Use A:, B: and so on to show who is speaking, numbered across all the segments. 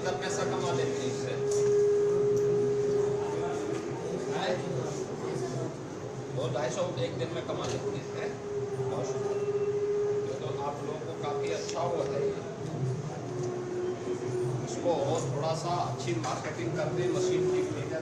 A: कितना पैसा कमा लेती है इससे? 200-250 एक दिन में कमा लेती है। बहुत शुक्र। ये तो आप लोगों को काफ़ी अच्छा हुआ है ये। इसको और थोड़ा सा अच्छी मार्केटिंग कर दे, मशीन ठीक ली जाए।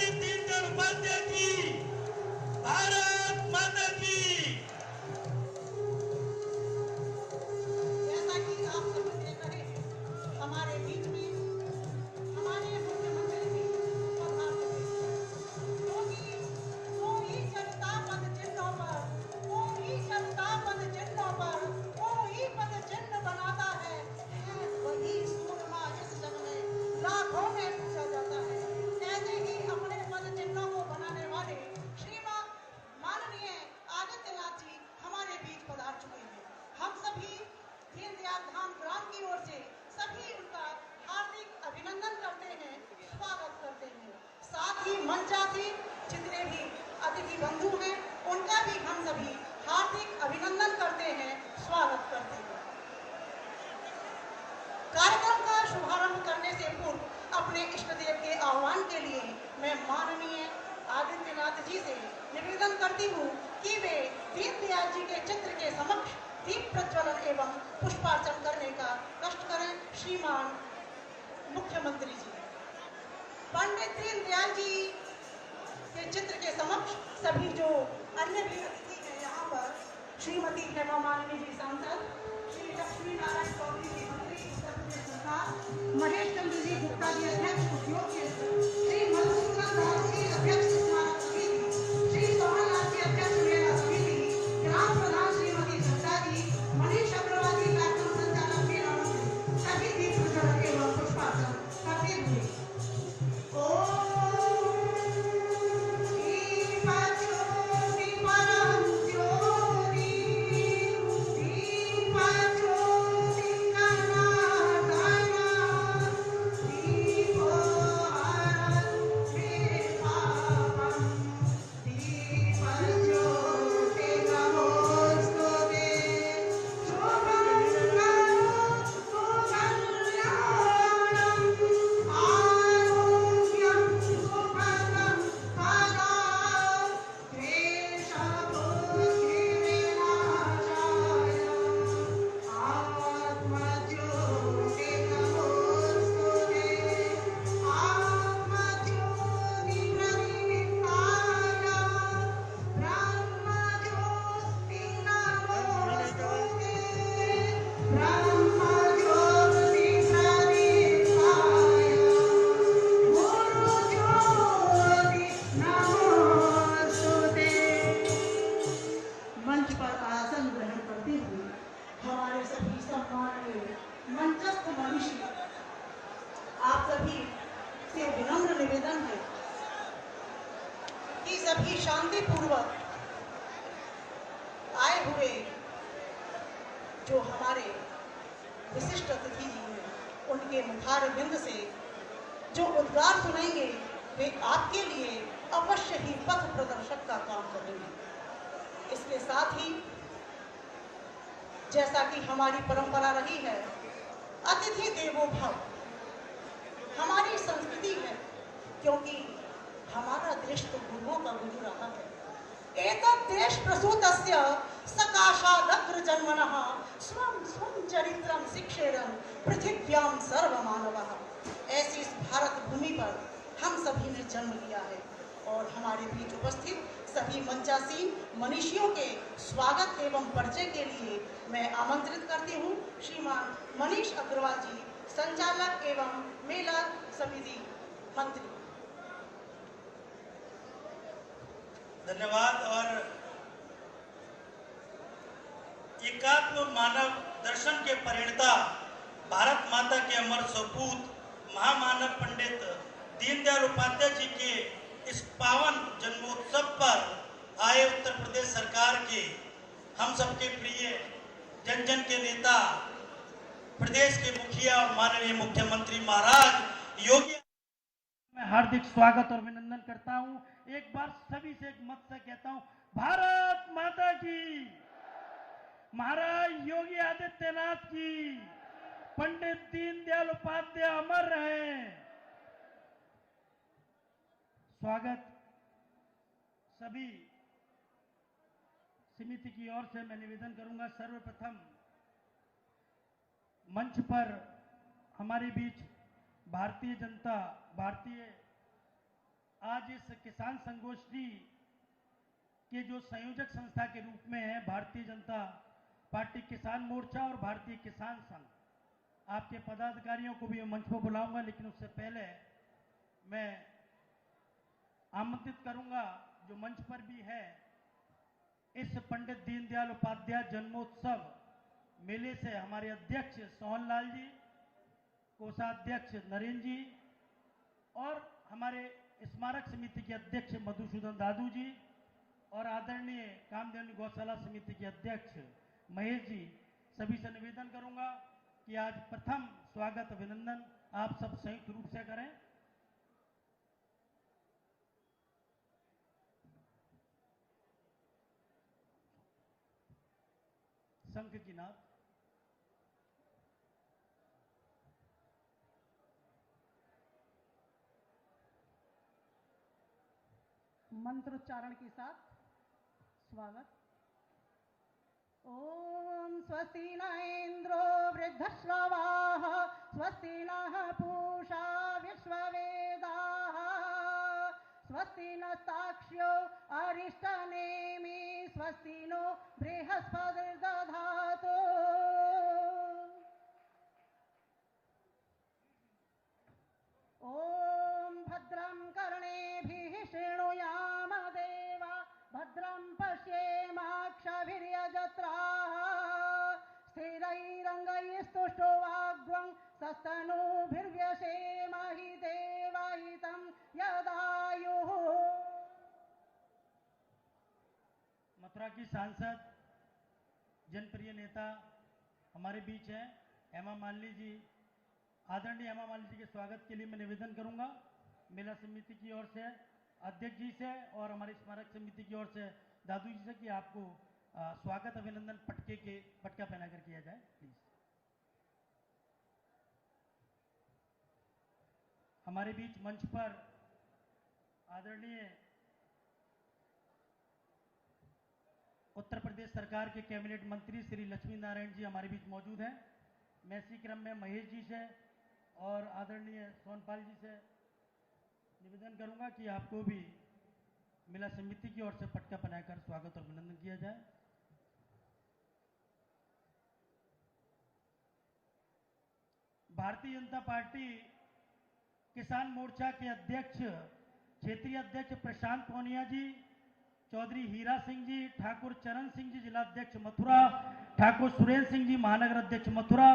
B: पंडित दीनदयाल उपाध्याय की, भारत माता की।
C: जैसा कि आप सभी देख रहे हैं, हमारे बीच में हमारे मुख्यमंत्री भी पधार चुके हैं, क्योंकि वो ही जनता पद चिन्हों पर, वो ही जनता पद चिन्हों पर, वो ही पद चिन्ह बनाता है वही सूरमा इस जग में लाखों में पूछा जाता है। ऐसे ही अपने पद चिन्हों को बनाने वाले श्रीमान माननीय आदित्यनाथ जी हमारे बीच पधार चुके हैं। हम सभी दीनदयाल धाम ग्राम की ओर से सभी उनका हार्दिक अभिनंदन करते हैं, स्वागत करते हैं। साथ ही मंचासीन जितने भी अतिथि बंधु हैं उनका भी हम सभी हार्दिक अभिनंदन करते हैं, स्वागत करते हैं। कार्यक्रम का शुभारंभ करने से पूर्व अपने इष्ट देव के आह्वान के लिए मैं माननीय आदित्यनाथ जी से निवेदन करती हूँ कि वे दीनदयाल जी के चित्र के समक्ष दीप प्रज्वलन एवं पुष्पार्चन करने का कष्ट करें। श्रीमान मुख्यमंत्री जी, पंडित दीनदयाल जी के चित्र के समक्ष सभी जो अन्य भी अतिथि हैं यहाँ पर, श्रीमती हेमा मालिनी जी सांसद, श्री लक्ष्मी नारायण चौधरी जी मंत्री उत्तर प्रदेश सरकार, महेश चंद्र जी गुप्ता जी अध्यक्ष उद्योग केंद्र, श्री मधुसूदन दास जी अध्यक्ष स्मारक समिति, श्री सोहन लाल जी अध्यक्ष मेला समिति, ग्राम प्रधान श्रीमती सत्ता जी, मनीष अग्रवाल जी कार्यक्रम संचालक मेला मंत्री, सभी दीप प्रज्वलन एवं पुष्पार्चन करते हुए मंच पर आसन ग्रहण करते हुए हमारे सभी सम्माननीय मंचस्थ मनीषी, आप सभी से विनम्र निवेदन है कि सभी शांति पूर्वक आए हुए जो हमारे विशिष्ट अतिथि जी हैं उनके मुखार बिंद से जो उद्गार सुनेंगे वे आपके लिए अवश्य ही पथ प्रदर्शक का काम करेंगे। इसके साथ ही जैसा कि हमारी परंपरा रही है, अतिथि देवो भव हमारी संस्कृति है, क्योंकि हमारा देश तो गुरुओं का गुरु रहा है। एतत् देश प्रसूतस्य सकाशादग्र जन्मनः स्वं स्वं चरित्रं शिक्षेरन् पृथिव्यां सर्वमानवः। ऐसी इस भारत भूमि पर हम सभी ने जन्म लिया है और हमारे बीच उपस्थित सभी मंचासीन मनीषियों के स्वागत एवं परिचय के लिए मैं आमंत्रित करती हूँ श्रीमान मनीष अग्रवाल जी, संचालक एवं मेला समिति मंत्री।
B: धन्यवाद। और एकात्म मानव दर्शन के परिणता भारत माता के अमर सपूत महामानव पंडित दीनदयाल उपाध्याय जी के इस पावन जन्मोत्सव पर आए उत्तर प्रदेश सरकार के हम सबके प्रिय जन जन के नेता, प्रदेश के मुखिया और माननीय मुख्यमंत्री महाराज योगी, मैं हार्दिक स्वागत और अभिनंदन करता हूं। एक बार सभी से एक मत से कहता हूं, भारत माता की, महाराज योगी आदित्यनाथ की, पंडित दीनदयाल उपाध्याय अमर रहे। स्वागत सभी समिति की ओर से मैं निवेदन करूंगा। सर्वप्रथम मंच पर हमारे बीच भारतीय आज इस किसान संगोष्ठी के जो संयोजक संस्था के रूप में है भारतीय जनता पार्टी किसान मोर्चा और भारतीय किसान संघ, आपके पदाधिकारियों को भी मैं मंच पर बुलाऊंगा, लेकिन उससे पहले मैं आमंत्रित करूंगा जो मंच पर भी है, इस पंडित दीनदयाल उपाध्याय जन्मोत्सव मेले से हमारे अध्यक्ष सोहन लाल जी, कोषाध्यक्ष नरेंद्र जी और हमारे स्मारक समिति के अध्यक्ष मधुसूदन दादू जी और आदरणीय कामधेनु गौशाला समिति के अध्यक्ष महेश जी, सभी से निवेदन करूंगा कि आज प्रथम स्वागत अभिनंदन आप सब संयुक्त रूप से करें। शंख की नाद।
C: मंत्रोच्चारण के साथ स्वागत। ओम स्वस्ति न इंद्रो वृद्धश्रवाः स्वस्ति नः पूषा विश्ववेदाः स्वस्ति नस्ताक्ष्यो अरिष्टनेमि स्वस्ति नो बृहस्पतिर्दधातु। ओम भद्रं कर्णेभिः शृणुयाम देवा भद्रं पश्येमाक्षभिर्यजत्राः स्थिरैरङ्गैस्तुष्टुवाग्वं सस्तनूभिर्व्यसेमहि देवहितं यदायुः।
B: मथुरा की सांसद जनप्रिय नेता हमारे बीच हैं हेमा मालिनी जी। आदरणीय हेमा मालिनी जी के स्वागत के लिए मैं निवेदन करूंगा मेला समिति की ओर से, अध्यक्ष जी से और हमारी स्मारक समिति की ओर से दादू जी से कि आपको स्वागत अभिनंदन पटका पहनाकर किया जाए प्लीज। हमारे बीच मंच पर आदरणीय उत्तर प्रदेश सरकार के कैबिनेट मंत्री श्री लक्ष्मी नारायण जी हमारे बीच मौजूद हैं। मैं इसी क्रम में महेश जी से और आदरणीय सोनपाल जी से निवेदन करूंगा कि आपको भी मेला समिति की ओर से पटका पहनाकर स्वागत और अभिनंदन किया जाए। भारतीय जनता पार्टी किसान मोर्चा के अध्यक्ष क्षेत्रीय अध्यक्ष प्रशांत पोनिया जी, चौधरी हीरा सिंह जी, ठाकुर चरण सिंह जी जिला अध्यक्ष मथुरा, ठाकुर सुरेंद्र सिंह जी महानगर अध्यक्ष मथुरा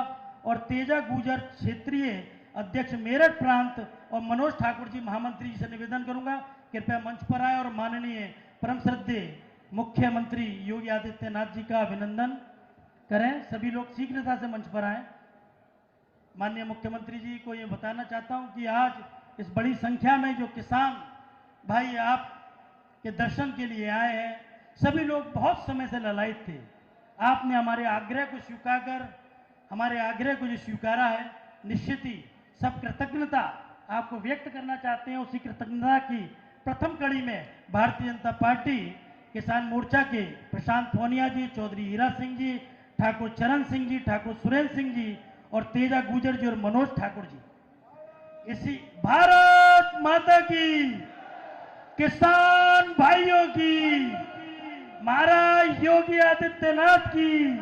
B: और तेजा गुजर क्षेत्रीय अध्यक्ष मेरठ प्रांत और मनोज ठाकुर जी महामंत्री जी से निवेदन करूंगा कृपया मंच पर आए और माननीय परम श्रद्धेय मुख्यमंत्री योगी आदित्यनाथ जी का अभिनंदन करें। सभी लोग शीघ्रता से मंच पर आए। माननीय मुख्यमंत्री जी को ये बताना चाहता हूं कि आज इस बड़ी संख्या में जो किसान भाई आप के दर्शन के लिए आए हैं, सभी लोग बहुत समय से ललायित थे। आपने हमारे आग्रह को जो स्वीकारा है, निश्चित ही सब कृतज्ञता आपको व्यक्त करना चाहते हैं। उसी कृतज्ञता की प्रथम कड़ी में भारतीय जनता पार्टी किसान मोर्चा के प्रशांत पोनिया जी, चौधरी हीरा सिंह जी, ठाकुर चरण सिंह जी, ठाकुर सुरेंद्र सिंह जी और तेजा गुजर जी और मनोज ठाकुर जी, इसी भारत माता की, किसान भाइयों की, महाराज योगी आदित्यनाथ की,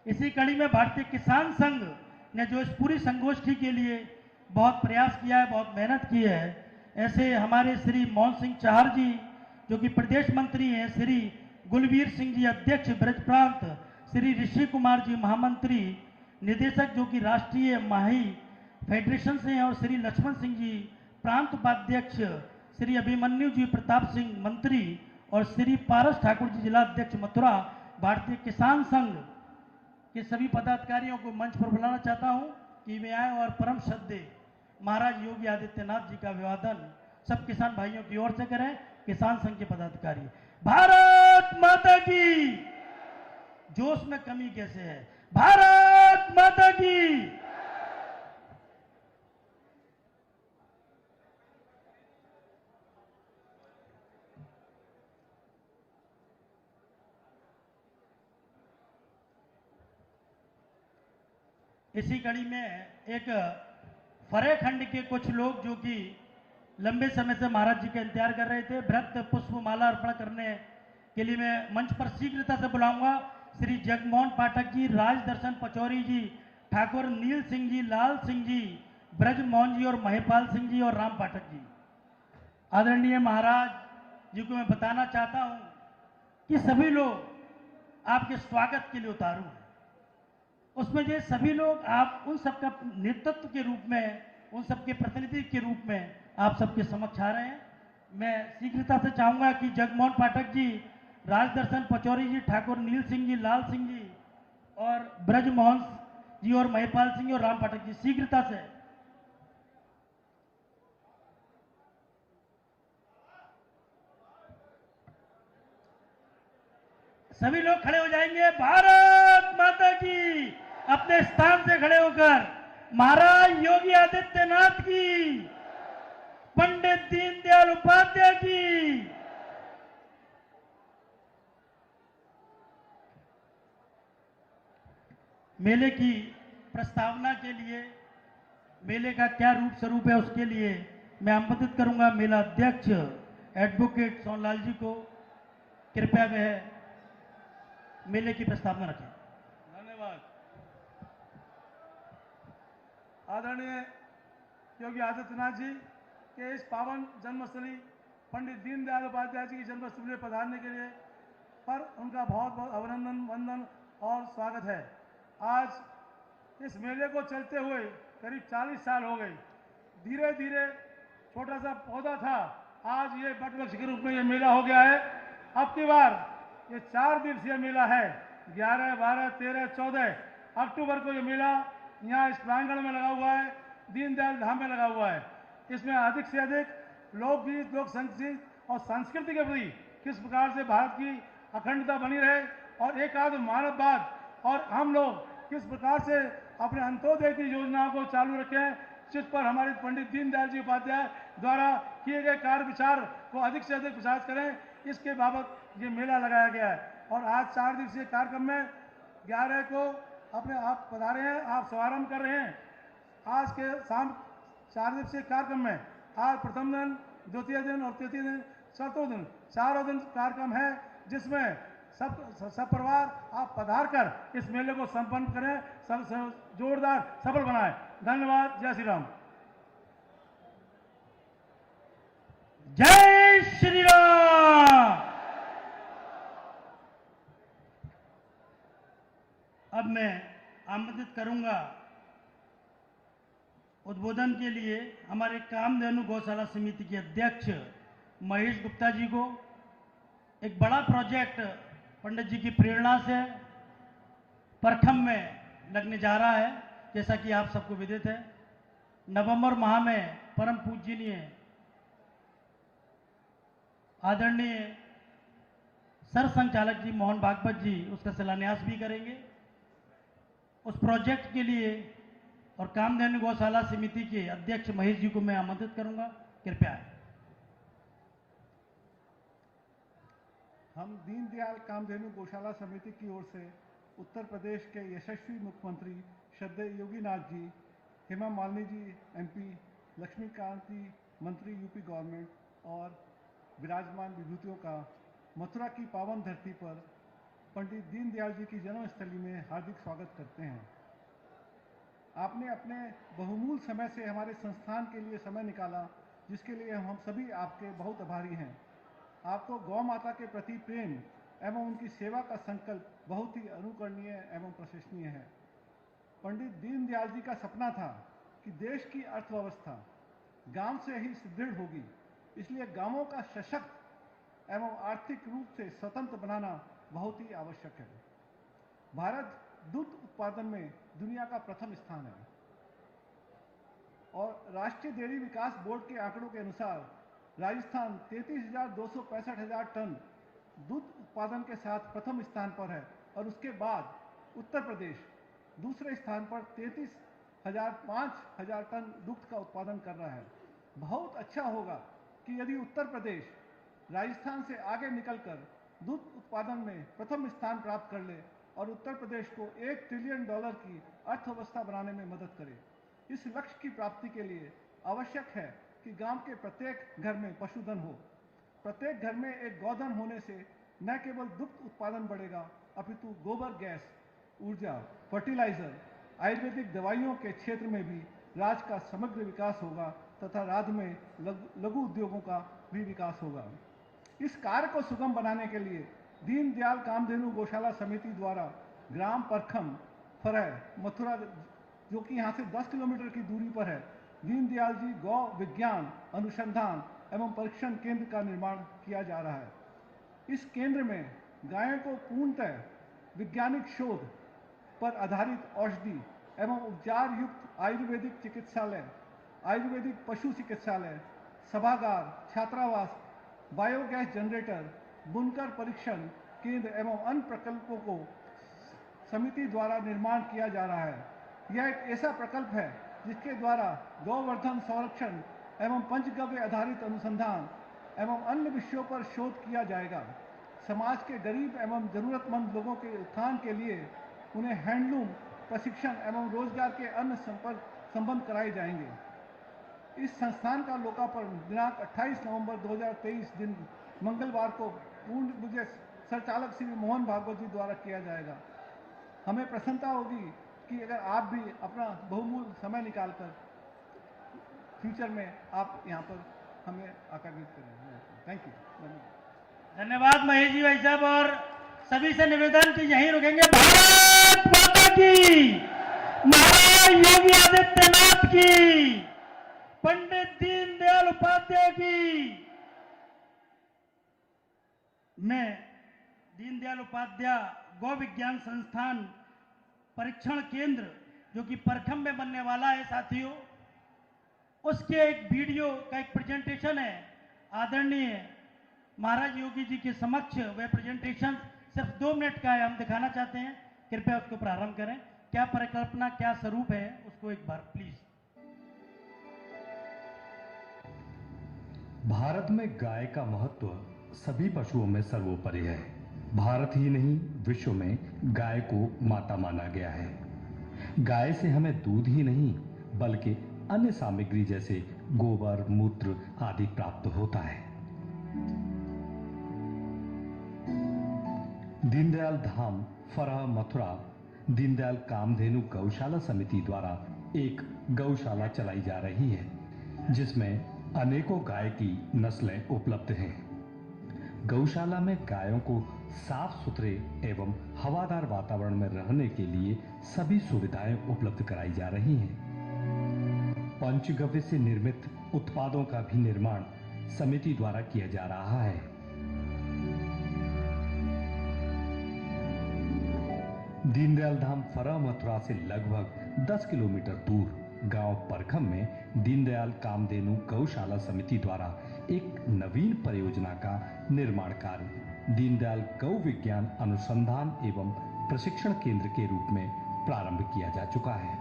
B: इसी कड़ी में भारतीय किसान संघ ने जो इस पूरी संगोष्ठी के लिए बहुत प्रयास किया है, बहुत मेहनत की है, ऐसे हमारे श्री मोहन सिंह चाहर जी जो कि प्रदेश मंत्री हैं, श्री गुलवीर सिंह जी अध्यक्ष ब्रज प्रांत, श्री ऋषि कुमार जी महामंत्री निदेशक जो कि राष्ट्रीय माही फेडरेशन से हैं और श्री लक्ष्मण सिंह जी प्रांत उपाध्यक्ष, श्री अभिमन्यु जी प्रताप सिंह मंत्री और श्री पारस ठाकुर जी जिला अध्यक्ष मथुरा। भारतीय किसान संघ के सभी पदाधिकारियों को मंच पर बुलाना चाहता हूं कि वे आए और परम श्रद्धेय महाराज योगी आदित्यनाथ जी का अभिवादन सब किसान भाइयों की ओर से करें। किसान संघ के पदाधिकारी, भारत माता की, जोश में कमी कैसे है, भारत माता की। इसी कड़ी में एक फरे खंड के कुछ लोग जो कि
D: लंबे समय से महाराज जी का इंतजार कर रहे थे। व्रत पुष्प माला अर्पण करने के लिए मैं मंच पर शीघ्रता से बुलाऊंगा श्री जगमोहन पाठक जी, राज दर्शन पचौरी जी, ठाकुर नील सिंह जी, लाल सिंह जी, ब्रज मोहन जी और महेपाल सिंह जी और राम पाठक जी। आदरणीय महाराज जी को मैं बताना चाहता हूं कि सभी लोग आपके स्वागत के लिए उतारू हैं। उसमें ये सभी लोग आप उन सबका नेतृत्व के रूप में, उन सबके प्रतिनिधि के रूप में आप सबके समक्ष आ रहे हैं। मैं शीघ्रता से चाहूंगा कि जगमोहन पाठक जी, राजदर्शन पचौरी जी, ठाकुर नील सिंह जी, लाल सिंह जी और ब्रज मोहन जी और महेपाल सिंह और राम पाठक जी शीघ्रता से। सभी लोग खड़े हो जाएंगे। भारत माता की, अपने स्थान से खड़े होकर महाराज योगी आदित्यनाथ की, पंडित दीनदयाल उपाध्याय की। मेले की प्रस्तावना के लिए, मेले का क्या रूप स्वरूप है उसके लिए मैं आमंत्रित करूंगा मेला अध्यक्ष एडवोकेट सोनलाल जी को। कृपया वह मेले की प्रस्तावना रखें।
E: धन्यवाद। आदरणीय योगी आदित्यनाथ जी के इस पावन जन्मस्थली पंडित दीनदयाल उपाध्याय जी की जन्मस्थली में पधारने के लिए पर उनका बहुत बहुत अभिनंदन, वंदन और स्वागत है। आज इस मेले को चलते हुए करीब 40 साल हो गए। धीरे धीरे छोटा सा पौधा था, आज ये वटवृक्ष के रूप में ये मेला हो गया है। अब की बार ये 4 दिवसीय मेला है। 11, 12, 13, 14 अक्टूबर को ये मेला यहाँ इस प्रांगण में लगा हुआ है, दीनदयाल धाम में लगा हुआ है। इसमें अधिक से अधिक लोकगीत, लोक संगीत और संस्कृति के प्रति किस प्रकार से भारत की अखंडता बनी रहे और एक आध मानववाद और हम लोग किस प्रकार से अपने अंत्योदय की योजनाओं को चालू रखें, जिस पर हमारे पंडित दीनदयाल जी उपाध्याय द्वारा किए गए कार्य विचार को अधिक से अधिक प्रचार करें, इसके बाबत ये मेला लगाया गया है। और आज 4 दिवसीय कार्यक्रम में 11 को अपने आप पधारे हैं, आप शुभारंभ कर रहे हैं। आज के शाम 4 दिवसीय कार्यक्रम में आज प्रथम दिन, द्वितीय दिन और तृतीय दिन, चौथे दिन, 4 दिन कार्यक्रम है, जिसमें सब परिवार आप पधार कर इस मेले को संपन्न करें, सब जोरदार सफल बनाएं। धन्यवाद। जय श्री राम।
D: जय श्री राम। अब मैं आमंत्रित करूंगा उद्बोधन के लिए हमारे कामधेनु गौशाला समिति के अध्यक्ष महेश गुप्ता जी को। एक बड़ा प्रोजेक्ट पंडित जी की प्रेरणा से परखम में लगने जा रहा है, जैसा कि आप सबको विदित है। नवंबर माह में परम पूजनीय आदरणीय सर संचालक जी मोहन भागवत जी उसका शिलान्यास भी करेंगे। उस प्रोजेक्ट के लिए और कामधेनु गौशाला समिति के अध्यक्ष महेश जी को मैं आमंत्रित करूंगा। कृपया।
F: हम दीनदयाल कामधेनु गौशाला समिति की ओर से उत्तर प्रदेश के यशस्वी मुख्यमंत्री श्रद्धेय योगीनाथ जी, हेमा मालिनी जी एमपी, लक्ष्मीकांत जी मंत्री यूपी गवर्नमेंट और विराजमान विभूतियों का मथुरा की पावन धरती पर पंडित दीनदयाल जी की जन्मस्थली में हार्दिक स्वागत करते हैं। आपने अपने बहुमूल्य समय से हमारे संस्थान के लिए समय निकाला, जिसके लिए हम सभी आपके बहुत आभारी हैं। आपको गौ माता के प्रति प्रेम एवं उनकी सेवा का संकल्प बहुत ही अनुकरणीय एवं प्रशंसनीय है। पंडित दीनदयाल जी का सपना था कि देश की अर्थव्यवस्था गांव से ही सुदृढ़ होगी, इसलिए गांवों का सशक्त एवं आर्थिक रूप से स्वतंत्र बनाना बहुत ही आवश्यक है। भारत दूध उत्पादन में दुनिया का प्रथम स्थान है और राष्ट्रीय डेयरी विकास बोर्ड के आंकड़ों के अनुसार राजस्थान 33,265 टन दूध उत्पादन के साथ प्रथम स्थान पर है और उसके बाद उत्तर प्रदेश दूसरे स्थान पर 33,005 टन दुग्ध का उत्पादन कर रहा है। बहुत अच्छा होगा कि यदि उत्तर प्रदेश राजस्थान से आगे निकलकर दूध उत्पादन में प्रथम स्थान प्राप्त कर ले और उत्तर प्रदेश को $1 ट्रिलियन की अर्थव्यवस्था बनाने में मदद करे। इस लक्ष्य की प्राप्ति के लिए आवश्यक है कि गांव के प्रत्येक घर में पशुधन हो। प्रत्येक घर में एक गौधन होने से न केवल दुग्ध उत्पादन बढ़ेगा, अपितु गोबर गैस, ऊर्जा, फर्टिलाइजर, आयुर्वेदिक दवाइयों के क्षेत्र में भी राज्य का समग्र विकास होगा तथा राज्य में लघु उद्योगों का भी विकास होगा। इस कार्य को सुगम बनाने के लिए दीनदयाल कामधेनु गौशाला समिति द्वारा ग्राम परखम, फरह, मथुरा, जो कि यहाँ से 10 किलोमीटर की दूरी पर है, दीनदयाल जी गौ विज्ञान अनुसंधान एवं परीक्षण केंद्र का निर्माण किया जा रहा है। इस केंद्र में गायों को पूर्णतः वैज्ञानिक शोध पर आधारित औषधि एवं उपचार युक्त आयुर्वेदिक चिकित्सालय, आयुर्वेदिक पशु चिकित्सालय, सभागार, छात्रावास, बायोगैस जनरेटर, बुनकर परीक्षण केंद्र एवं अन्य प्रकल्पों को समिति द्वारा निर्माण किया जा रहा है। यह एक ऐसा प्रकल्प है जिसके द्वारा गौवर्धन संरक्षण एवं पंचगव्य आधारित अनुसंधान एवं अन्य विषयों पर शोध किया जाएगा। समाज के गरीब एवं जरूरतमंद लोगों के उत्थान के लिए उन्हें हैंडलूम प्रशिक्षण एवं रोजगार के अन्य संबंध कराए जाएंगे। इस संस्थान का लोकार्पण दिनांक 28 नवंबर 2023 दिन मंगलवार को पूर्ण पूज्य संचालक श्री मोहन भागवत जी द्वारा किया जाएगा। हमें प्रसन्नता होगी कि अगर आप भी अपना बहुमूल्य समय निकालकर फ्यूचर में आप यहाँ पर हमें आकर्षित करें। Thank you.
D: धन्यवाद महेश जी भाई साहब। और सभी से निवेदन कि यहीं रुकेंगे। भारत माता की, महाराज योगी आदित्यनाथ की, पंडित दीनदयाल उपाध्याय की। मैं दीनदयाल उपाध्याय गौ विज्ञान संस्थान परीक्षण केंद्र जो कि परखम में बनने वाला है साथियों, उसके एक वीडियो का एक प्रेजेंटेशन है आदरणीय महाराज योगी जी के समक्ष। वह प्रेजेंटेशन सिर्फ 2 मिनट का है, हम दिखाना चाहते हैं। कृपया उसको प्रारंभ करें। क्या परिकल्पना, क्या स्वरूप है, उसको एक बार प्लीज।
G: भारत में गाय का महत्व सभी पशुओं में सर्वोपरि है। भारत ही नहीं, विश्व में गाय को माता माना गया है। गाय से हमें दूध ही नहीं बल्कि अन्य सामग्री जैसे गोबर, मूत्र आदि प्राप्त होता है। दीनदयाल धाम, फरह, मथुरा दीनदयाल कामधेनु गौशाला समिति द्वारा एक गौशाला चलाई जा रही है जिसमें अनेकों गाय की नस्लें उपलब्ध हैं। गौशाला में गायों को साफ सुथरे एवं हवादार वातावरण में रहने के लिए सभी सुविधाएं उपलब्ध कराई जा रही हैं। पंचगव्य से निर्मित उत्पादों का भी निर्माण समिति द्वारा किया जा रहा है। दीनदयाल धाम फरह मथुरा से लगभग 10 किलोमीटर दूर गांव परखम में दीनदयाल कामधेनु गौशाला समिति द्वारा एक नवीन परियोजना का निर्माण कार्य दीनदयाल गौ विज्ञान अनुसंधान एवं प्रशिक्षण केंद्र के रूप में प्रारंभ किया जा चुका है।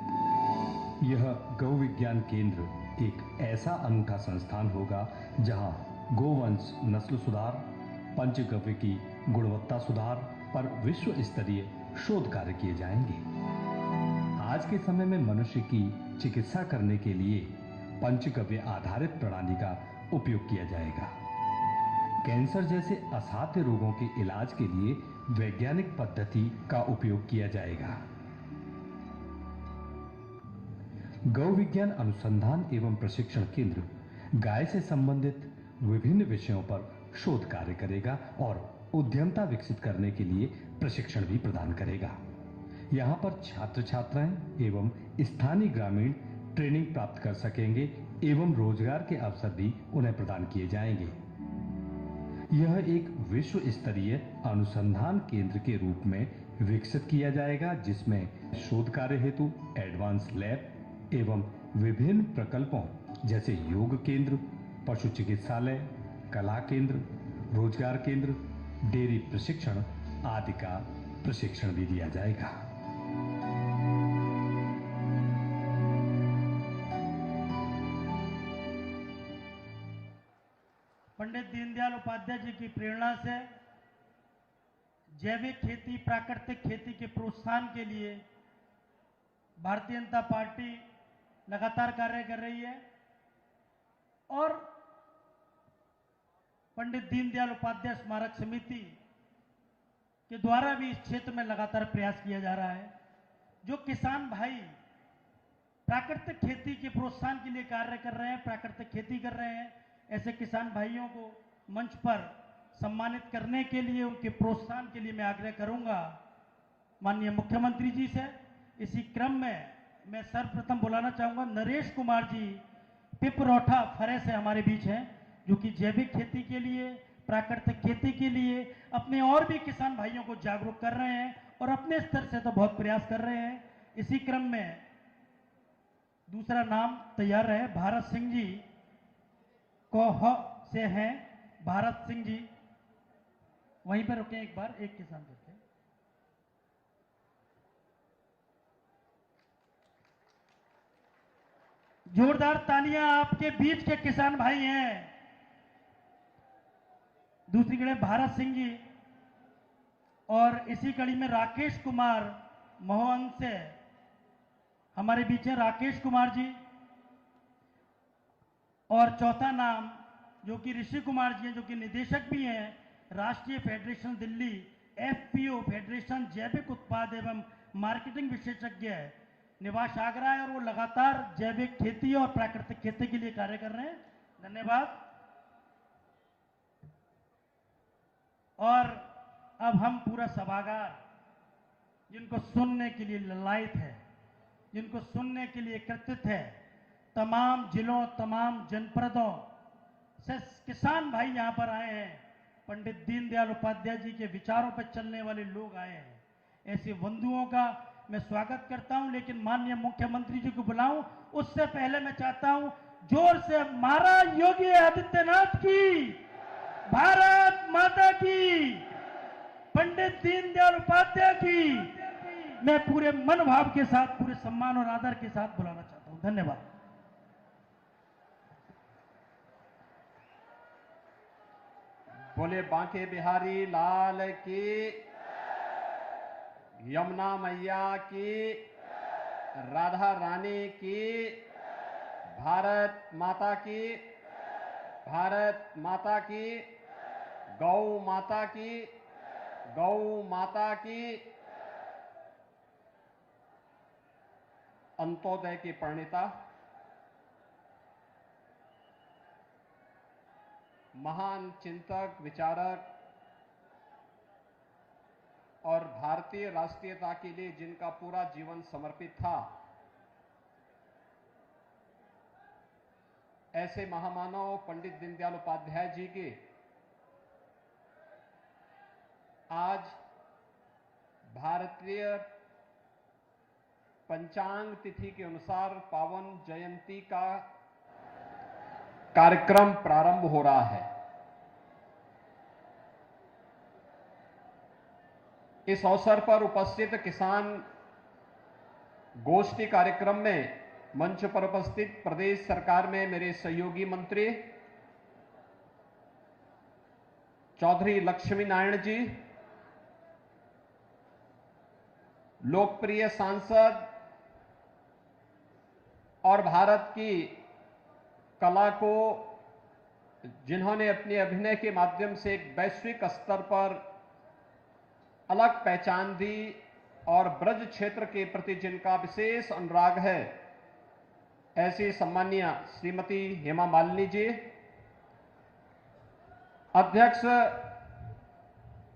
G: यह गौ विज्ञान केंद्र एक ऐसा अनूठा संस्थान होगा जहां गोवंश नस्ल सुधार, पंचगव्य की गुणवत्ता सुधार पर विश्व स्तरीय शोध कार्य किए जाएंगे। आज के समय में मनुष्य की चिकित्सा करने के लिए पंचगव्य आधारित प्रणाली का उपयोग किया जाएगा। कैंसर जैसे असाध्य रोगों के इलाज के लिए वैज्ञानिक पद्धति का उपयोग किया जाएगा। गौ विज्ञान अनुसंधान एवं प्रशिक्षण केंद्र गाय से संबंधित विभिन्न विषयों पर शोध कार्य करेगा और उद्यमता विकसित करने के लिए प्रशिक्षण भी प्रदान करेगा। यहाँ पर छात्र छात्राएं एवं स्थानीय ग्रामीण ट्रेनिंग प्राप्त कर सकेंगे एवं रोजगार के अवसर भी उन्हें प्रदान किए जाएंगे। यह एक विश्व स्तरीय अनुसंधान केंद्र के रूप में विकसित किया जाएगा जिसमें शोध कार्य हेतु एडवांस लैब एवं विभिन्न प्रकल्पों जैसे योग केंद्र, पशु चिकित्सालय, कला केंद्र, रोजगार केंद्र, डेयरी प्रशिक्षण आदि का प्रशिक्षण भी दिया जाएगा।
D: पंडित दीनदयाल उपाध्याय जी की प्रेरणा से जैविक खेती, प्राकृतिक खेती के प्रोत्साहन के लिए भारतीय जनता पार्टी लगातार कार्य कर रही है। और पंडित दीनदयाल उपाध्याय स्मारक समिति के द्वारा भी इस क्षेत्र में लगातार प्रयास किया जा रहा है। जो किसान भाई प्राकृतिक खेती के प्रोत्साहन के लिए कार्य कर रहे हैं, प्राकृतिक खेती कर रहे हैं, ऐसे किसान भाइयों को मंच पर सम्मानित करने के लिए, उनके प्रोत्साहन के लिए मैं आग्रह करूंगा माननीय मुख्यमंत्री जी से। इसी क्रम में मैं सर्वप्रथम बुलाना चाहूंगा नरेश कुमार जी, पिपरौठा फरे से हमारे बीच हैं, जो कि जैविक खेती के लिए, प्राकृतिक खेती के लिए अपने और भी किसान भाइयों को जागरूक कर रहे हैं और अपने स्तर से तो बहुत प्रयास कर रहे हैं। इसी क्रम में दूसरा नाम तैयार रहे, भारत सिंह जी कोह से हैं। भारत सिंह जी वहीं पर रुके एक बार, एक किसान करके। जोरदार तालियां आपके बीच के किसान भाई हैं। दूसरी कड़ी भारत सिंह जी और इसी कड़ी में राकेश कुमार मोहन से हमारे बीच है, राकेश कुमार जी। और चौथा नाम जो कि ऋषि कुमार जी हैं, जो कि निदेशक भी हैं राष्ट्रीय फेडरेशन दिल्ली, FPO फेडरेशन जैविक उत्पाद एवं मार्केटिंग विशेषज्ञ है, निवास आगरा है और वो लगातार जैविक खेती और प्राकृतिक खेती के लिए कार्य कर रहे हैं। धन्यवाद। और अब हम पूरा सभागार जिनको सुनने के लिए ललायत है, जिनको सुनने के लिए कृतज्ञ है, तमाम जिलों, तमाम जनपदों से किसान भाई यहां पर आए हैं। पंडित दीनदयाल उपाध्याय जी के विचारों पर चलने वाले लोग आए हैं। ऐसे बंधुओं का मैं स्वागत करता हूं, लेकिन माननीय मुख्यमंत्री जी को बुलाऊं उससे पहले मैं चाहता हूं जोर से महाराज योगी आदित्यनाथ की, भारत माता की, पंडित दीनदयाल उपाध्याय की मैं पूरे मन भाव के साथ, पूरे सम्मान और आदर के साथ बुलाना चाहता हूं। धन्यवाद।
A: बोले बांके बिहारी लाल की, यमुना मैया की, राधा रानी की, भारत माता की, भारत माता की, गौ माता की, गौ माता की। अंत्योदय की प्रणेता, महान चिंतक, विचारक और भारतीय राष्ट्रीयता के लिए जिनका पूरा जीवन समर्पित था, ऐसे महामानव पंडित दीनदयाल उपाध्याय जी के आज भारतीय पंचांग तिथि के अनुसार पावन जयंती का कार्यक्रम प्रारंभ हो रहा है। इस अवसर पर उपस्थित किसान गोष्ठी कार्यक्रम में मंच पर उपस्थित प्रदेश सरकार में मेरे सहयोगी मंत्री चौधरी लक्ष्मी नारायण जी, लोकप्रिय सांसद और भारत की कला को जिन्होंने अपने अभिनय के माध्यम से एक वैश्विक स्तर पर अलग पहचान दी और ब्रज क्षेत्र के प्रति जिनका विशेष अनुराग है, ऐसी सम्माननीय श्रीमती हेमा मालिनी जी, अध्यक्ष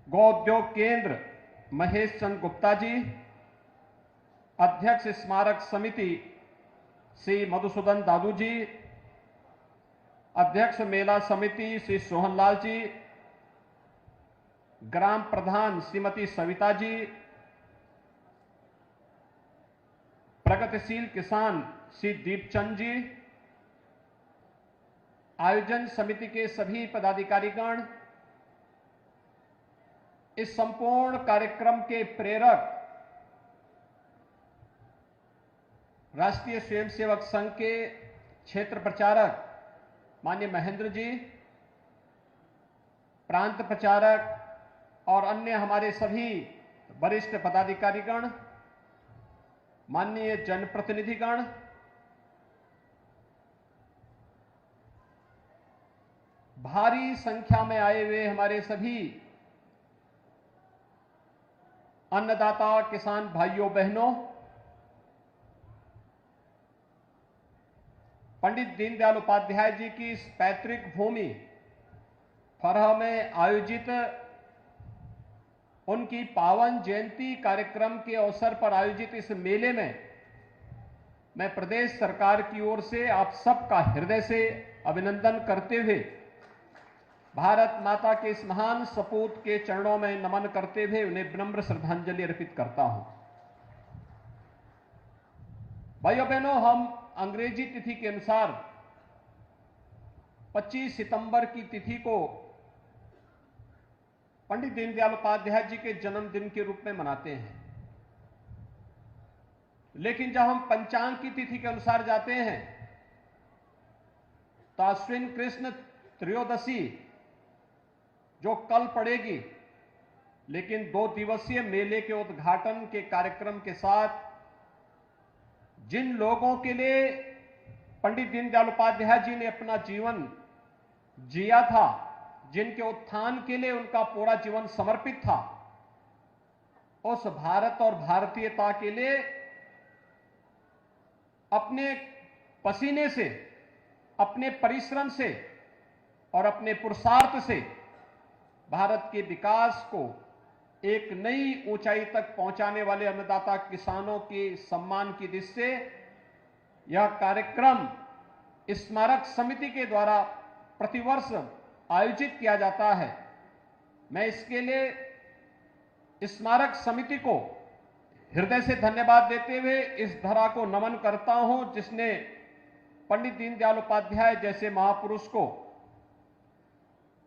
A: गौ उद्योग केंद्र महेश चंद्र गुप्ता जी, अध्यक्ष स्मारक समिति श्री मधुसूदन दादू जी, अध्यक्ष मेला समिति श्री सोहनलाल जी, ग्राम प्रधान श्रीमती सविता जी, प्रगतिशील किसान श्री दीपचंद जी, आयोजन समिति के सभी पदाधिकारीगण, इस संपूर्ण कार्यक्रम के प्रेरक राष्ट्रीय स्वयंसेवक संघ के क्षेत्र प्रचारक माननीय महेंद्र जी, प्रांत प्रचारक और अन्य हमारे सभी वरिष्ठ पदाधिकारीगण, माननीय जनप्रतिनिधिगण, भारी संख्या में आए हुए हमारे सभी अन्नदाता किसान भाइयों बहनों, पंडित दीनदयाल उपाध्याय जी की इस पैतृक भूमि फरह में आयोजित उनकी पावन जयंती कार्यक्रम के अवसर पर आयोजित इस मेले में मैं प्रदेश सरकार की ओर से आप सबका हृदय से अभिनंदन करते हुए भारत माता के इस महान सपूत के चरणों में नमन करते हुए उन्हें विनम्र श्रद्धांजलि अर्पित करता हूं। भाइयों बहनों, हम अंग्रेजी तिथि के अनुसार 25 सितंबर की तिथि को पंडित दीनदयाल उपाध्याय जी के जन्मदिन के रूप में मनाते हैं, लेकिन जब हम पंचांग की तिथि के अनुसार जाते हैं तो अश्विन कृष्ण त्रयोदशी जो कल पड़ेगी, लेकिन 2 दिवसीय मेले के उद्घाटन के कार्यक्रम के साथ जिन लोगों के लिए पंडित दीनदयाल उपाध्याय जी ने अपना जीवन जिया था, जिनके उत्थान के लिए उनका पूरा जीवन समर्पित था, उस भारत और भारतीयता के लिए अपने पसीने से, अपने परिश्रम से और अपने पुरुषार्थ से भारत के विकास को एक नई ऊंचाई तक पहुंचाने वाले अन्नदाता किसानों के सम्मान की दृष्टि से यह कार्यक्रम स्मारक समिति के द्वारा प्रतिवर्ष आयोजित किया जाता है। मैं इसके लिए स्मारक समिति को हृदय से धन्यवाद देते हुए इस धरा को नमन करता हूं, जिसने पंडित दीनदयाल उपाध्याय जैसे महापुरुष को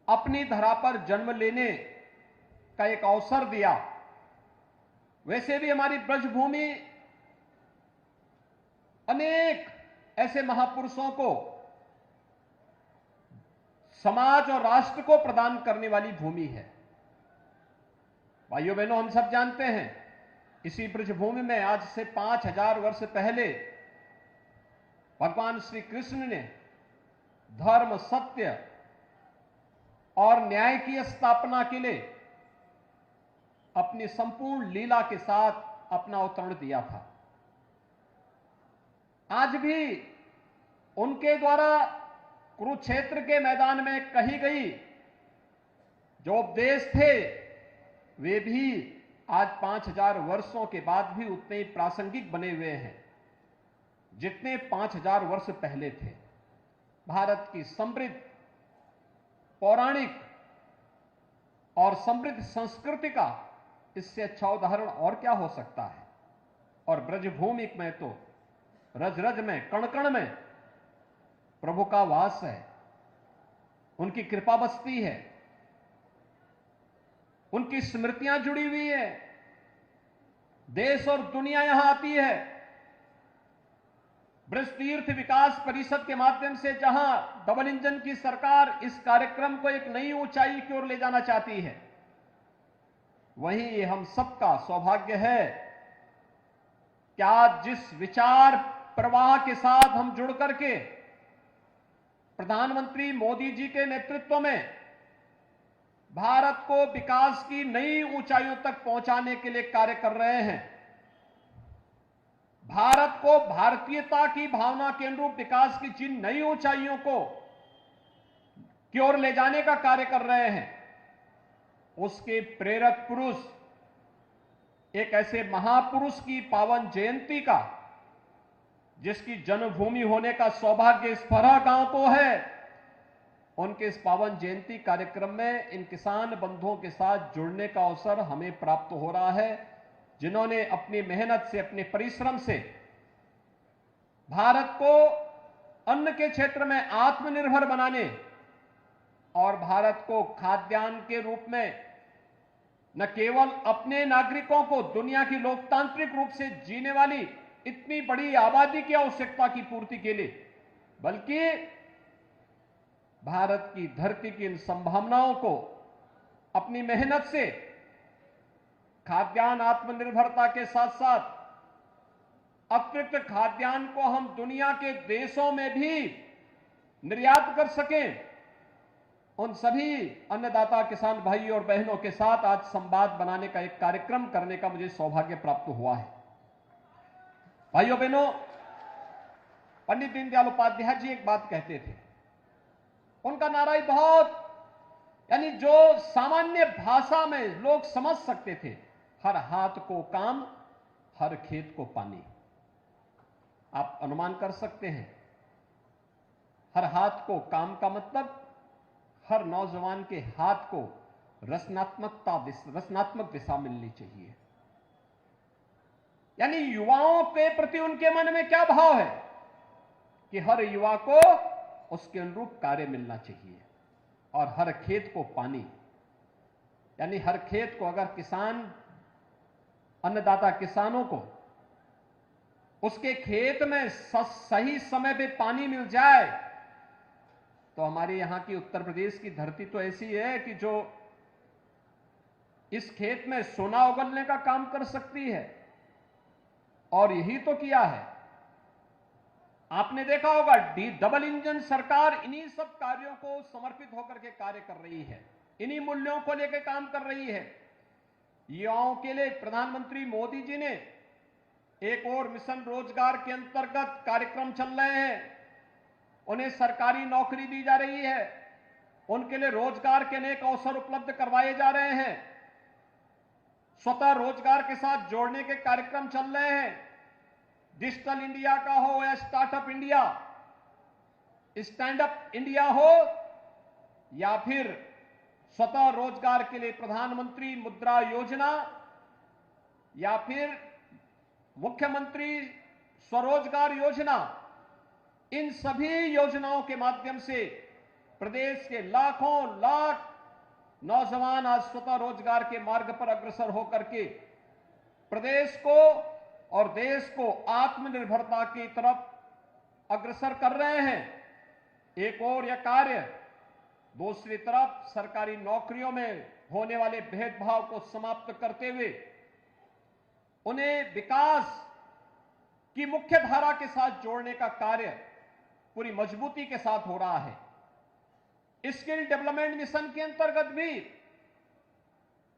A: अपनी धरा पर जन्म लेने का एक अवसर दिया। वैसे भी हमारी ब्रजभूमि अनेक ऐसे महापुरुषों को समाज और राष्ट्र को प्रदान करने वाली भूमि है। भाइयों बहनों, हम सब जानते हैं इसी ब्रजभूमि में आज से 5000 वर्ष पहले भगवान श्री कृष्ण ने धर्म, सत्य और न्याय की स्थापना के लिए अपनी संपूर्ण लीला के साथ अपना अवतरण दिया था। आज भी उनके द्वारा कुरुक्षेत्र के मैदान में कही गई जो उपदेश थे, वे भी आज 5000 वर्षों के बाद भी उतने ही प्रासंगिक बने हुए हैं जितने 5000 वर्ष पहले थे। भारत की समृद्ध पौराणिक और समृद्ध संस्कृति का इससे अच्छा उदाहरण और क्या हो सकता है। और ब्रजभूमि में तो रज रज में, कण कण में प्रभु का वास है, उनकी कृपा बसती है, उनकी स्मृतियां जुड़ी हुई है, देश और दुनिया यहां आती है। ब्रज तीर्थ विकास परिषद के माध्यम से जहां डबल इंजन की सरकार इस कार्यक्रम को एक नई ऊंचाई की ओर ले जाना चाहती है, वहीं हम सबका सौभाग्य है कि आज जिस विचार प्रवाह के साथ हम जुड़ करके प्रधानमंत्री मोदी जी के नेतृत्व में भारत को विकास की नई ऊंचाइयों तक पहुंचाने के लिए कार्य कर रहे हैं, भारत को भारतीयता की भावना के अनुरूप विकास की जिन नई ऊंचाइयों को की ओर ले जाने का कार्य कर रहे हैं, उसके प्रेरक पुरुष एक ऐसे महापुरुष की पावन जयंती का, जिसकी जन्मभूमि होने का सौभाग्य इस फरह गांव को है, उनके इस पावन जयंती कार्यक्रम में इन किसान बंधुओं के साथ जुड़ने का अवसर हमें प्राप्त हो रहा है, जिन्होंने अपनी मेहनत से, अपने परिश्रम से भारत को अन्न के क्षेत्र में आत्मनिर्भर बनाने और भारत को खाद्यान्न के रूप में न केवल अपने नागरिकों को दुनिया की लोकतांत्रिक रूप से जीने वाली इतनी बड़ी आबादी की आवश्यकता की पूर्ति के लिए, बल्कि भारत की धरती की इन संभावनाओं को अपनी मेहनत से खाद्यान्न आत्मनिर्भरता के साथ साथ अतिरिक्त खाद्यान्न को हम दुनिया के देशों में भी निर्यात कर सकें, उन सभी अन्नदाता किसान भाई और बहनों के साथ आज संवाद बनाने का एक कार्यक्रम करने का मुझे सौभाग्य प्राप्त हुआ है। भाइयों बहनों, पंडित दीनदयाल उपाध्याय जी एक बात कहते थे, उनका नारा ही बहुत, यानी जो सामान्य भाषा में लोग समझ सकते थे, हर हाथ को काम, हर खेत को पानी। आप अनुमान कर सकते हैं, हर हाथ को काम का मतलब हर नौजवान के हाथ को रचनात्मक दिशा मिलनी चाहिए। यानी युवाओं के प्रति उनके मन में क्या भाव है कि हर युवा को उसके अनुरूप कार्य मिलना चाहिए और हर खेत को पानी। यानी हर खेत को अगर किसान, अन्नदाता किसानों को उसके खेत में सही समय पे पानी मिल जाए तो हमारे यहां की उत्तर प्रदेश की धरती तो ऐसी है कि जो इस खेत में सोना उगलने का काम कर सकती है। और यही तो किया है। आपने देखा होगा डबल इंजन सरकार इन्हीं सब कार्यों को समर्पित होकर के कार्य कर रही है, इन्हीं मूल्यों को लेकर काम कर रही है। युवाओं के लिए प्रधानमंत्री मोदी जी ने एक और मिशन रोजगार के अंतर्गत कार्यक्रम चल रहे हैं, उन्हें सरकारी नौकरी दी जा रही है, उनके लिए रोजगार के अनेक अवसर उपलब्ध करवाए जा रहे हैं, स्वतः रोजगार के साथ जोड़ने के कार्यक्रम चल रहे हैं। डिजिटल इंडिया का हो या startup India, stand up India हो या फिर स्वतः रोजगार के लिए प्रधानमंत्री मुद्रा योजना या फिर मुख्यमंत्री स्वरोजगार योजना, इन सभी योजनाओं के माध्यम से प्रदेश के लाखों लाख नौजवान आज स्वतः रोजगार के मार्ग पर अग्रसर होकर के प्रदेश को और देश को आत्मनिर्भरता की तरफ अग्रसर कर रहे हैं। एक और यह कार्य दूसरी तरफ सरकारी नौकरियों में होने वाले भेदभाव को समाप्त करते हुए उन्हें विकास की मुख्य धारा के साथ जोड़ने का कार्य पूरी मजबूती के साथ हो रहा है। स्किल डेवलपमेंट मिशन के अंतर्गत भी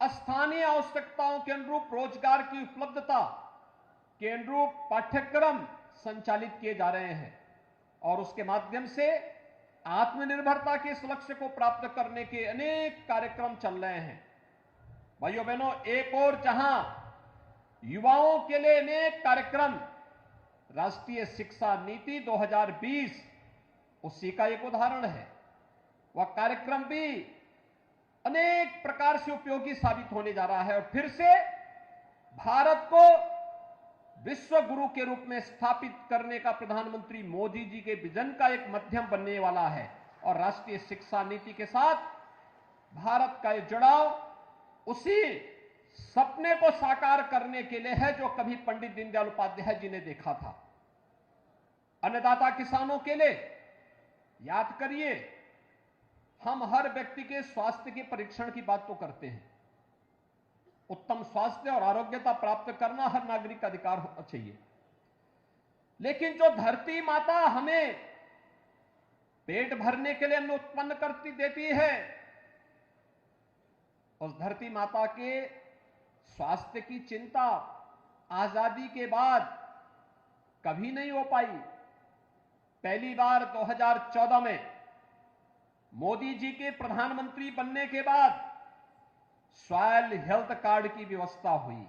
A: स्थानीय आवश्यकताओं के अनुरूप रोजगार की उपलब्धता के अनुरूप पाठ्यक्रम संचालित किए जा रहे हैं और उसके माध्यम से आत्मनिर्भरता के इस लक्ष्य को प्राप्त करने के अनेक कार्यक्रम चल रहे हैं। भाइयों बहनों, एक और जहां युवाओं के लिए अनेक कार्यक्रम, राष्ट्रीय शिक्षा नीति 2020 उसी का एक उदाहरण है। वह कार्यक्रम भी अनेक प्रकार से उपयोगी साबित होने जा रहा है और फिर से भारत को विश्व गुरु के रूप में स्थापित करने का प्रधानमंत्री मोदी जी के विजन का एक माध्यम बनने वाला है। और राष्ट्रीय शिक्षा नीति के साथ भारत का यह जुड़ाव उसी सपने को साकार करने के लिए है जो कभी पंडित दीनदयाल उपाध्याय जी ने देखा था। अन्नदाता किसानों के लिए याद करिए, हम हर व्यक्ति के स्वास्थ्य के परीक्षण की बात तो करते हैं। उत्तम स्वास्थ्य और आरोग्यता प्राप्त करना हर नागरिक का अधिकार होना चाहिए, लेकिन जो धरती माता हमें पेट भरने के लिए अन्न उत्पन्न करती देती है, उस धरती माता के स्वास्थ्य की चिंता आजादी के बाद कभी नहीं हो पाई। पहली बार 2014 में मोदी जी के प्रधानमंत्री बनने के बाद सॉयल हेल्थ कार्ड की व्यवस्था हुई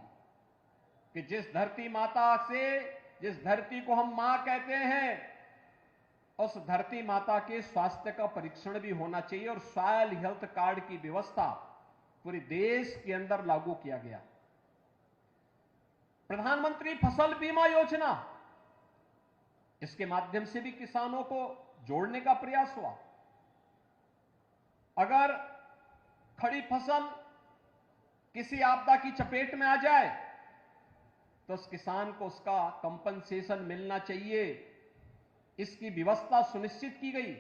A: कि जिस धरती माता से, जिस धरती को हम मां कहते हैं, उस धरती माता के स्वास्थ्य का परीक्षण भी होना चाहिए और सॉयल हेल्थ कार्ड की व्यवस्था पूरे देश के अंदर लागू किया गया। प्रधानमंत्री फसल बीमा योजना, इसके माध्यम से भी किसानों को जोड़ने का प्रयास हुआ। अगर खड़ी फसल किसी आपदा की चपेट में आ जाए तो उस किसान को उसका कंपनसेशन मिलना चाहिए, इसकी व्यवस्था सुनिश्चित की गई।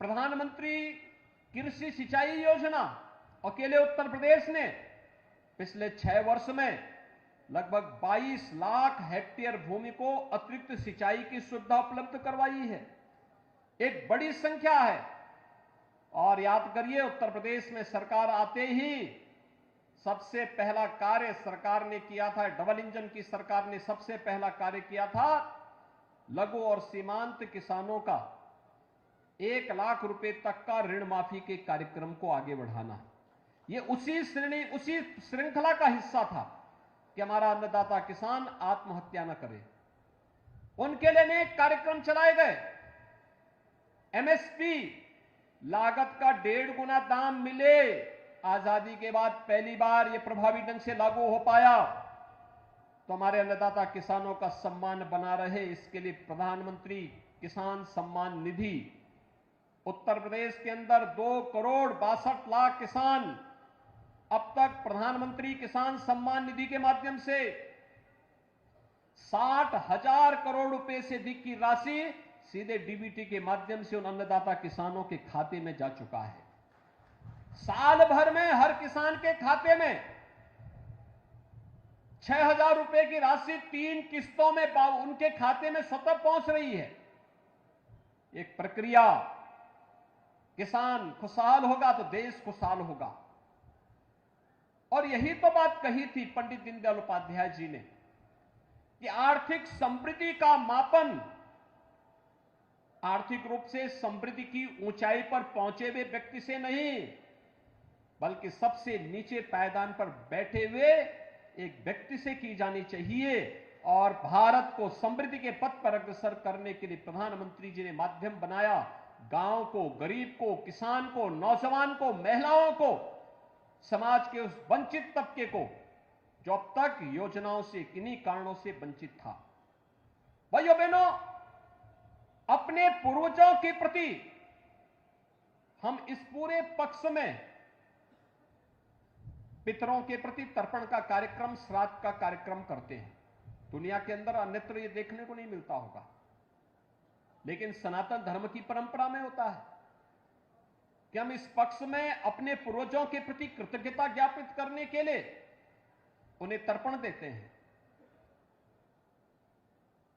A: प्रधानमंत्री कृषि सिंचाई योजना, अकेले उत्तर प्रदेश ने पिछले 6 वर्ष में लगभग 22 लाख हेक्टेयर भूमि को अतिरिक्त सिंचाई की सुविधा उपलब्ध करवाई है। एक बड़ी संख्या है। बार याद करिए, उत्तर प्रदेश में सरकार आते ही सबसे पहला कार्य सरकार ने किया था, डबल इंजन की सरकार ने सबसे पहला कार्य किया था लघु और सीमांत किसानों का 1 लाख रुपए तक का ऋण माफी के कार्यक्रम को आगे बढ़ाना। यह उसी श्रृंखला का हिस्सा था कि हमारा अन्नदाता किसान आत्महत्या न करे। उनके लिए अनेक कार्यक्रम चलाए गए। एमएसपी लागत का 1.5 गुना दाम मिले, आजादी के बाद पहली बार यह प्रभावी ढंग से लागू हो पाया, तो हमारे अन्नदाता किसानों का सम्मान बना रहे, इसके लिए प्रधानमंत्री किसान सम्मान निधि, उत्तर प्रदेश के अंदर 2,62,00,000 किसान अब तक प्रधानमंत्री किसान सम्मान निधि के माध्यम से 60,000 करोड़ रुपए से अधिक की राशि सीधे डीबीटी के माध्यम से उन अन्नदाता किसानों के खाते में जा चुका है। साल भर में हर किसान के खाते में 6,000 रुपए की राशि 3 किस्तों में उनके खाते में सतत पहुंच रही है। एक प्रक्रिया, किसान खुशहाल होगा तो देश खुशहाल होगा। और यही तो बात कही थी पंडित दीनदयाल उपाध्याय जी ने कि आर्थिक समृद्धि का मापन आर्थिक रूप से समृद्धि की ऊंचाई पर पहुंचे हुए व्यक्ति से नहीं, बल्कि सबसे नीचे पायदान पर बैठे हुए एक व्यक्ति से की जानी चाहिए। और भारत को समृद्धि के पथ पर अग्रसर करने के लिए प्रधानमंत्री जी ने माध्यम बनाया। गांव को, गरीब को, किसान को, नौजवान को, महिलाओं को, समाज के उस वंचित तबके को जो अब तक योजनाओं से किन्हीं कारणों से वंचित था। भाइयों बहनों, अपने पूर्वजों के प्रति हम इस पूरे पक्ष में पितरों के प्रति तर्पण का कार्यक्रम, श्राद्ध का कार्यक्रम करते हैं। दुनिया के अंदर अन्यत्र यह देखने को नहीं मिलता होगा, लेकिन सनातन धर्म की परंपरा में होता है कि हम इस पक्ष में अपने पूर्वजों के प्रति कृतज्ञता ज्ञापित करने के लिए उन्हें तर्पण देते हैं।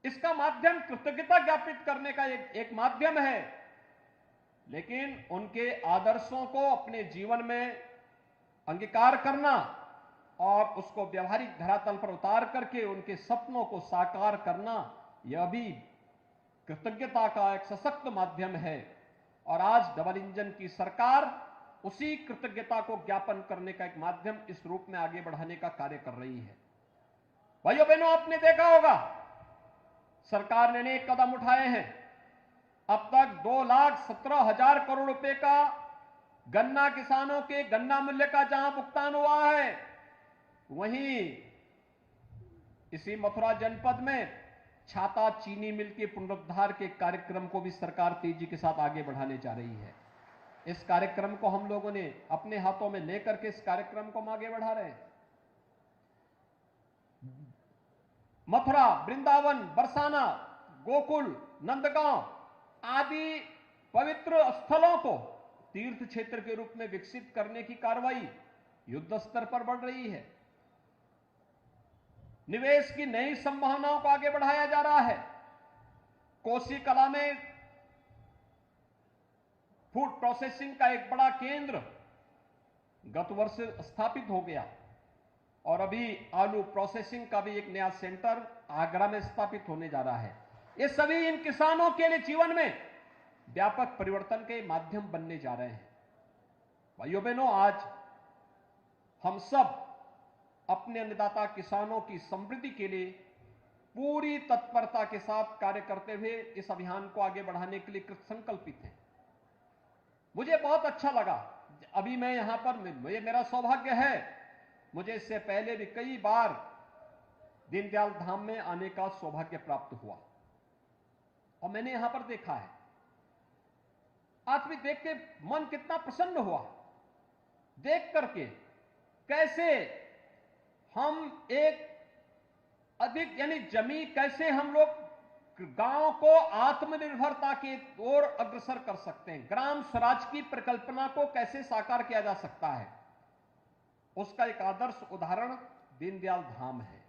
A: इसका माध्यम कृतज्ञता ज्ञापित करने का एक माध्यम है, लेकिन उनके आदर्शों को अपने जीवन में अंगीकार करना और उसको व्यवहारिक धरातल पर उतार करके उनके सपनों को साकार करना, यह भी कृतज्ञता का एक सशक्त माध्यम है। और आज डबल इंजन की सरकार उसी कृतज्ञता को ज्ञापन करने का एक माध्यम इस रूप में आगे बढ़ाने का कार्य कर रही है। भाइयों बहनों, आपने देखा होगा सरकार ने अनेक कदम उठाए हैं। अब तक 2,17,000 करोड़ रुपए का गन्ना किसानों के गन्ना मूल्य का जहां भुगतान हुआ है, वहीं इसी मथुरा जनपद में छाता चीनी मिल के पुनरुद्धार के कार्यक्रम को भी सरकार तेजी के साथ आगे बढ़ाने जा रही है। इस कार्यक्रम को हम लोगों ने अपने हाथों में लेकर के इस कार्यक्रम को हम आगे बढ़ा रहे हैं। मथुरा, वृंदावन, बरसाना, गोकुल, नंदगांव आदि पवित्र स्थलों को तीर्थ क्षेत्र के रूप में विकसित करने की कार्रवाई युद्ध स्तर पर बढ़ रही है। निवेश की नई संभावनाओं को आगे बढ़ाया जा रहा है। कोसी कला में फूड प्रोसेसिंग का एक बड़ा केंद्र गत वर्ष स्थापित हो गया और अभी आलू प्रोसेसिंग का भी एक नया सेंटर आगरा में स्थापित होने जा रहा है। ये सभी इन किसानों के लिए जीवन में व्यापक परिवर्तन के माध्यम बनने जा रहे हैं। भाइयों बहनों, आज हम सब अपने अन्नदाता किसानों की समृद्धि के लिए पूरी तत्परता के साथ कार्य करते हुए इस अभियान को आगे बढ़ाने के लिए कृत संकल्पित हैं। मुझे बहुत अच्छा लगा, अभी मैं यहां पर, मेरा सौभाग्य है, मुझे इससे पहले भी कई बार दीनदयाल धाम में आने का सौभाग्य प्राप्त हुआ और मैंने यहां पर देखा है। आज भी देख के मन कितना प्रसन्न हुआ, देख करके कैसे हम एक अधिक यानी जमीन, कैसे हम लोग गांव को आत्मनिर्भरता की ओर अग्रसर कर सकते हैं, ग्राम स्वराज की परिकल्पना को कैसे साकार किया जा सकता है, उसका एक आदर्श उदाहरण दीनदयाल धाम है।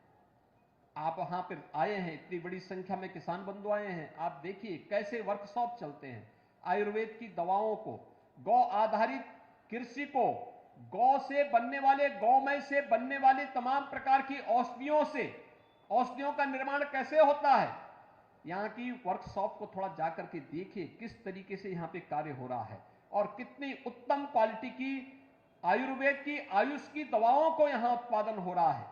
A: आप वहां पर आए हैं, इतनी बड़ी संख्या में किसान बंधु आए हैं, आप देखिए कैसे वर्कशॉप चलते हैं, आयुर्वेद की दवाओं को, गौ आधारित कृषि को, गौ से बनने वाले, गौमय से बनने वाली तमाम प्रकार की औषधियों का निर्माण कैसे होता है, यहां की वर्कशॉप को थोड़ा जाकर के देखिए किस तरीके से यहां पे कार्य हो रहा है और कितनी उत्तम क्वालिटी की आयुर्वेद की, आयुष की दवाओं को यहां उत्पादन हो रहा है।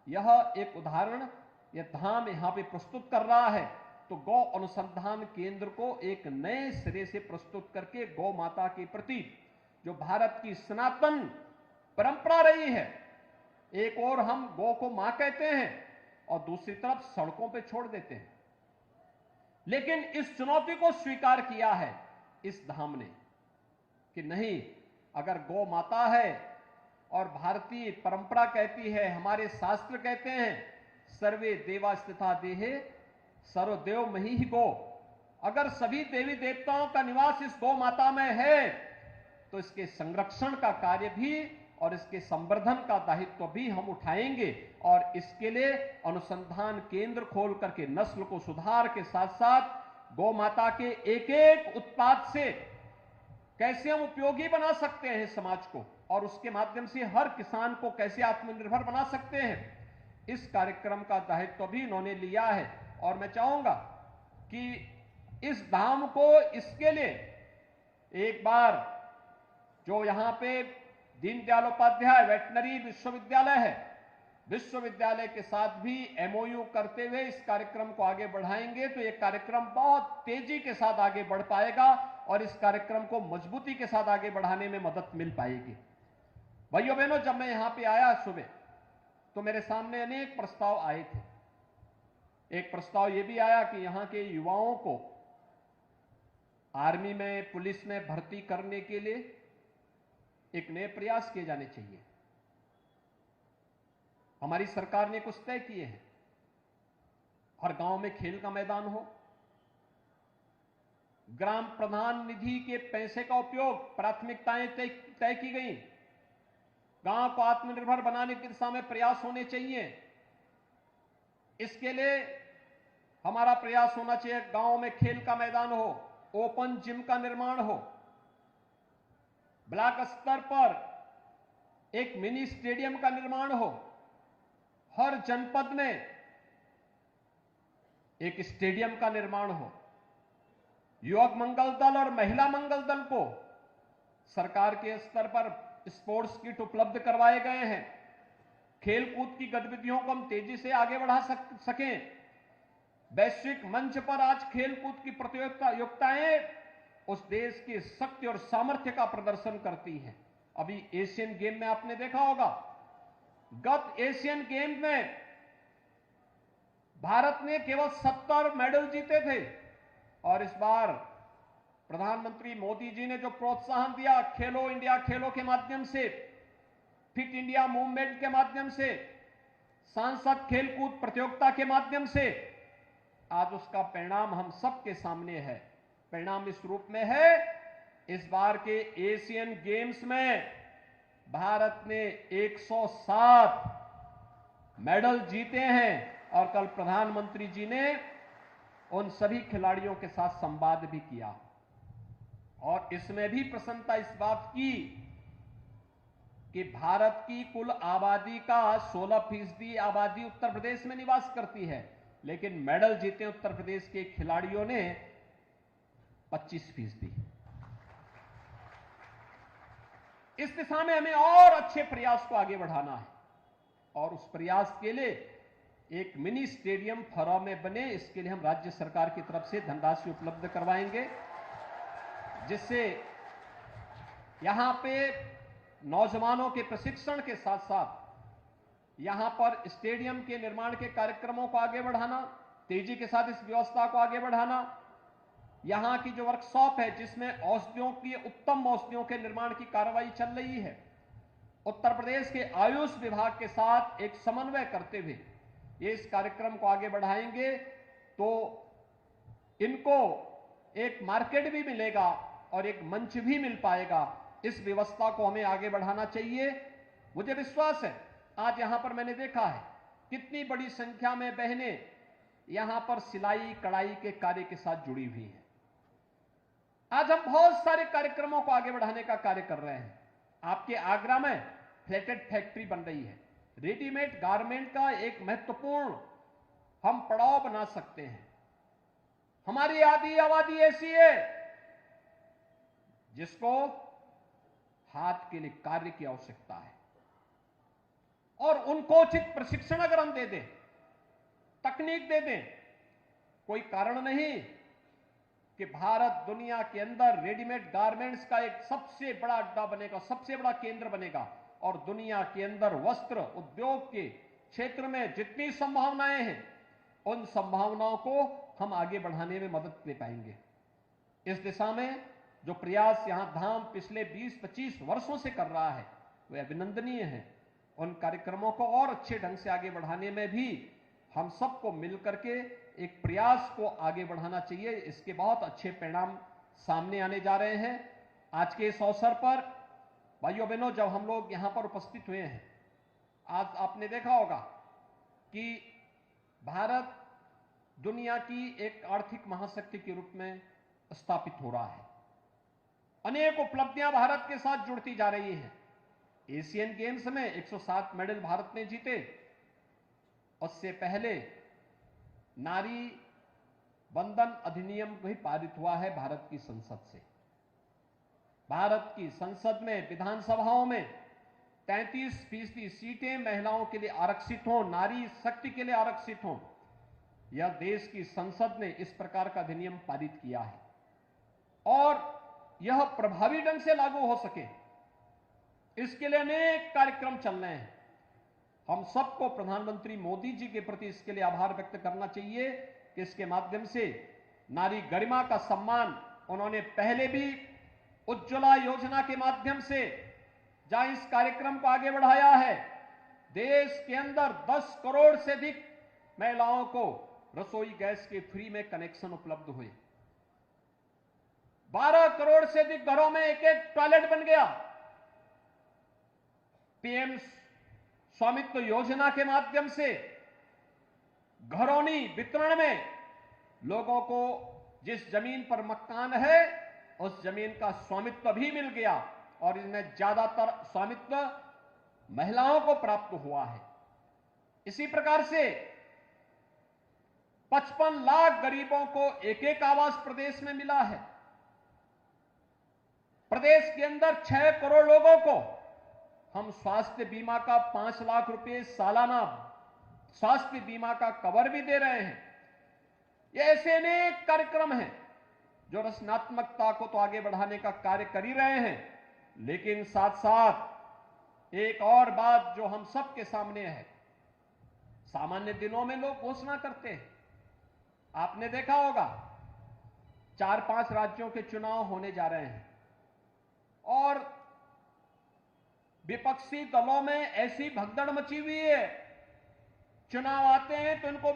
A: यह एक उदाहरण यह धाम यहां पे प्रस्तुत कर रहा है। तो गौ अनुसंधान केंद्र को एक नए सिरे से प्रस्तुत करके गौ माता के प्रति जो भारत की सनातन परंपरा रही है, एक और हम गौ को मां कहते हैं और दूसरी तरफ सड़कों पे छोड़ देते हैं। लेकिन इस चुनौती को स्वीकार किया है इस धाम ने कि नहीं, अगर गौ माता है और भारतीय परंपरा कहती है, हमारे शास्त्र कहते हैं, सर्वे देवा स्थिता देहे सर्वदेव मही गो, अगर सभी देवी देवताओं का निवास इस गौ माता में है तो इसके संरक्षण का कार्य भी और इसके संवर्धन का दायित्व भी हम उठाएंगे और इसके लिए अनुसंधान केंद्र खोल करके नस्ल को सुधार के साथ साथ गौ माता के एक एक उत्पाद से कैसे हम उपयोगी बना सकते हैं समाज को और उसके माध्यम से हर किसान को कैसे आत्मनिर्भर बना सकते हैं, इस कार्यक्रम का दायित्व भी इन्होंने लिया है। और मैं चाहूंगा कि इस धाम को इसके लिए एक बार जो यहां पे दीनदयाल उपाध्याय वेटनरी विश्वविद्यालय है, विश्वविद्यालय के साथ भी एमओयू करते हुए इस कार्यक्रम को आगे बढ़ाएंगे तो यह कार्यक्रम बहुत तेजी के साथ आगे बढ़ पाएगा और इस कार्यक्रम को मजबूती के साथ आगे बढ़ाने में मदद मिल पाएगी। भाइयों बहनों, जब मैं यहां पे आया सुबह तो मेरे सामने अनेक प्रस्ताव आए थे। एक प्रस्ताव यह भी आया कि यहां के युवाओं को आर्मी में, पुलिस में भर्ती करने के लिए एक नए प्रयास किए जाने चाहिए। हमारी सरकार ने कुछ तय किए हैं, हर गांव में खेल का मैदान हो, ग्राम प्रधान निधि के पैसे का उपयोग, प्राथमिकताएं तय की गई, गांव को आत्मनिर्भर बनाने की दिशा में प्रयास होने चाहिए। इसके लिए हमारा प्रयास होना चाहिए, गांव में खेल का मैदान हो, ओपन जिम का निर्माण हो, ब्लॉक स्तर पर एक मिनी स्टेडियम का निर्माण हो, हर जनपद में एक स्टेडियम का निर्माण हो, युवक मंगल दल और महिला मंगल दल को सरकार के स्तर पर स्पोर्ट्स किट उपलब्ध करवाए गए हैं। खेलकूद की गतिविधियों को हम तेजी से आगे बढ़ा सकें। वैश्विक मंच पर आज खेलकूद की प्रतियोगिताएं उस देश की शक्ति और सामर्थ्य का प्रदर्शन करती हैं। अभी एशियन गेम में आपने देखा होगा, गत एशियन गेम में भारत ने केवल 70 मेडल जीते थे और इस बार प्रधानमंत्री मोदी जी ने जो प्रोत्साहन दिया खेलो इंडिया खेलो के माध्यम से, फिट इंडिया मूवमेंट के माध्यम से, सांसद खेलकूद प्रतियोगिता के माध्यम से, आज उसका परिणाम हम सबके सामने है। परिणाम इस रूप में है, इस बार के एशियन गेम्स में भारत ने 107 मेडल जीते हैं और कल प्रधानमंत्री जी ने उन सभी खिलाड़ियों के साथ संवाद भी किया और इसमें भी प्रसन्नता इस बात की कि भारत की कुल आबादी का 16% आबादी उत्तर प्रदेश में निवास करती है, लेकिन मेडल जीते उत्तर प्रदेश के खिलाड़ियों ने 25%। इस दिशा में हमें और अच्छे प्रयास को आगे बढ़ाना है और उस प्रयास के लिए एक मिनी स्टेडियम फरवा में बने, इसके लिए हम राज्य सरकार की तरफ से धनराशि उपलब्ध करवाएंगे, जिससे यहां पे नौजवानों के प्रशिक्षण के साथ साथ यहां पर स्टेडियम के निर्माण के कार्यक्रमों को आगे बढ़ाना, तेजी के साथ इस व्यवस्था को आगे बढ़ाना, यहां की जो वर्कशॉप है जिसमें औषधियों की, उत्तम औषधियों के निर्माण की कार्रवाई चल रही है, उत्तर प्रदेश के आयुष विभाग के साथ एक समन्वय करते हुए ये इस कार्यक्रम को आगे बढ़ाएंगे तो इनको एक मार्केट भी मिलेगा और एक मंच भी मिल पाएगा। इस व्यवस्था को हमें आगे बढ़ाना चाहिए। मुझे विश्वास है, आज यहां पर मैंने देखा है कितनी बड़ी संख्या में बहनें यहां पर सिलाई कढ़ाई के कार्य के साथ जुड़ी हुई हैं। आज हम बहुत सारे कार्यक्रमों को आगे बढ़ाने का कार्य कर रहे हैं। आपके आगरा में फ्लैटेड फैक्ट्री बन रही है। रेडीमेड गारमेंट का एक महत्वपूर्ण हम पड़ाव बना सकते हैं। हमारी आधी आबादी ऐसी है जिसको हाथ के लिए कार्य की आवश्यकता है, और उनको उचित प्रशिक्षण अगर हम दे दें, तकनीक दे दें, कोई कारण नहीं कि भारत दुनिया के अंदर रेडीमेड गारमेंट्स का एक सबसे बड़ा अड्डा बनेगा, सबसे बड़ा केंद्र बनेगा, और दुनिया के अंदर वस्त्र उद्योग के क्षेत्र में जितनी संभावनाएं हैं, उन संभावनाओं को हम आगे बढ़ाने में मदद ले पाएंगे। इस दिशा में जो प्रयास यहां धाम पिछले 20-25 वर्षों से कर रहा है, वे अभिनंदनीय हैं। उन कार्यक्रमों को और अच्छे ढंग से आगे बढ़ाने में भी हम सबको मिलकर के एक प्रयास को आगे बढ़ाना चाहिए। इसके बहुत अच्छे परिणाम सामने आने जा रहे हैं। आज के इस अवसर पर भाइयों बहनों, जब हम लोग यहां पर उपस्थित हुए हैं, आज आपने देखा होगा कि भारत दुनिया की एक आर्थिक महाशक्ति के रूप में स्थापित हो रहा है। अनेक उपलब्धियां भारत के साथ जुड़ती जा रही हैं। एशियन गेम्स में 107 मेडल भारत ने जीते। उससे पहले नारी बंधन अधिनियम भी पारित हुआ है भारत की संसद से। भारत की संसद में, विधानसभाओं में 33% सीटें महिलाओं के लिए आरक्षित हों, नारी शक्ति के लिए आरक्षित हों। यह देश की संसद ने इस प्रकार का अधिनियम पारित किया है, और यह प्रभावी ढंग से लागू हो सके, इसके लिए अनेक कार्यक्रम चल रहे हैं। हम सबको प्रधानमंत्री मोदी जी के प्रति इसके लिए आभार व्यक्त करना चाहिए कि इसके माध्यम से नारी गरिमा का सम्मान उन्होंने पहले भी उज्ज्वला योजना के माध्यम से जहां इस कार्यक्रम को आगे बढ़ाया है, देश के अंदर 10 करोड़ से अधिक महिलाओं को रसोई गैस के फ्री में कनेक्शन उपलब्ध हुए। 12 करोड़ से अधिक घरों में एक टॉयलेट बन गया। पीएम स्वामित्व योजना के माध्यम से घरौनी वितरण में लोगों को जिस जमीन पर मकान है, उस जमीन का स्वामित्व भी मिल गया, और इनमें ज्यादातर स्वामित्व महिलाओं को प्राप्त हुआ है। इसी प्रकार से 55 लाख गरीबों को एक आवास प्रदेश में मिला है। प्रदेश के अंदर 6 करोड़ लोगों को हम स्वास्थ्य बीमा का 5 लाख रुपए सालाना स्वास्थ्य बीमा का कवर भी दे रहे हैं। ये ऐसे अनेक कार्यक्रम हैं जो रचनात्मकता को तो आगे बढ़ाने का कार्य कर ही रहे हैं, लेकिन साथ साथ एक और बात जो हम सबके सामने है, सामान्य दिनों में लोग घोषणा करते हैं। आपने देखा होगा 4-5 राज्यों के चुनाव होने जा रहे हैं, और विपक्षी दलों में ऐसी भगदड़ मची हुई है। चुनाव आते हैं तो इनको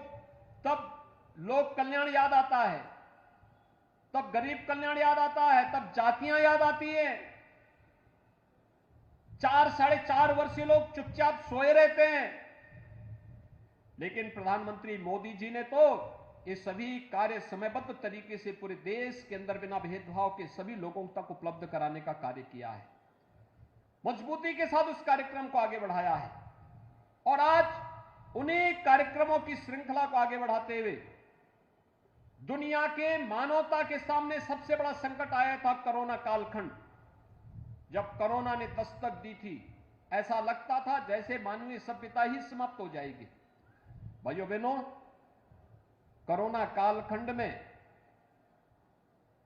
A: तब लोक कल्याण याद आता है, तब गरीब कल्याण याद आता है, तब जातियां याद आती हैं। 4-4.5 वर्षीय लोग चुपचाप सोए रहते हैं, लेकिन प्रधानमंत्री मोदी जी ने तो ये सभी कार्य समयबद्ध तरीके से पूरे देश के अंदर बिना भेदभाव के सभी लोगों तक उपलब्ध कराने का कार्य किया है। मजबूती के साथ उस कार्यक्रम को आगे बढ़ाया है, और आज उन्हीं कार्यक्रमों की श्रृंखला को आगे बढ़ाते हुए दुनिया के मानवता के सामने सबसे बड़ा संकट आया था कोरोना कालखंड। जब कोरोना ने दस्तक दी थी, ऐसा लगता था जैसे मानवीय सभ्यता ही समाप्त हो जाएगी। भाइयों बहनों, कोरोना कालखंड में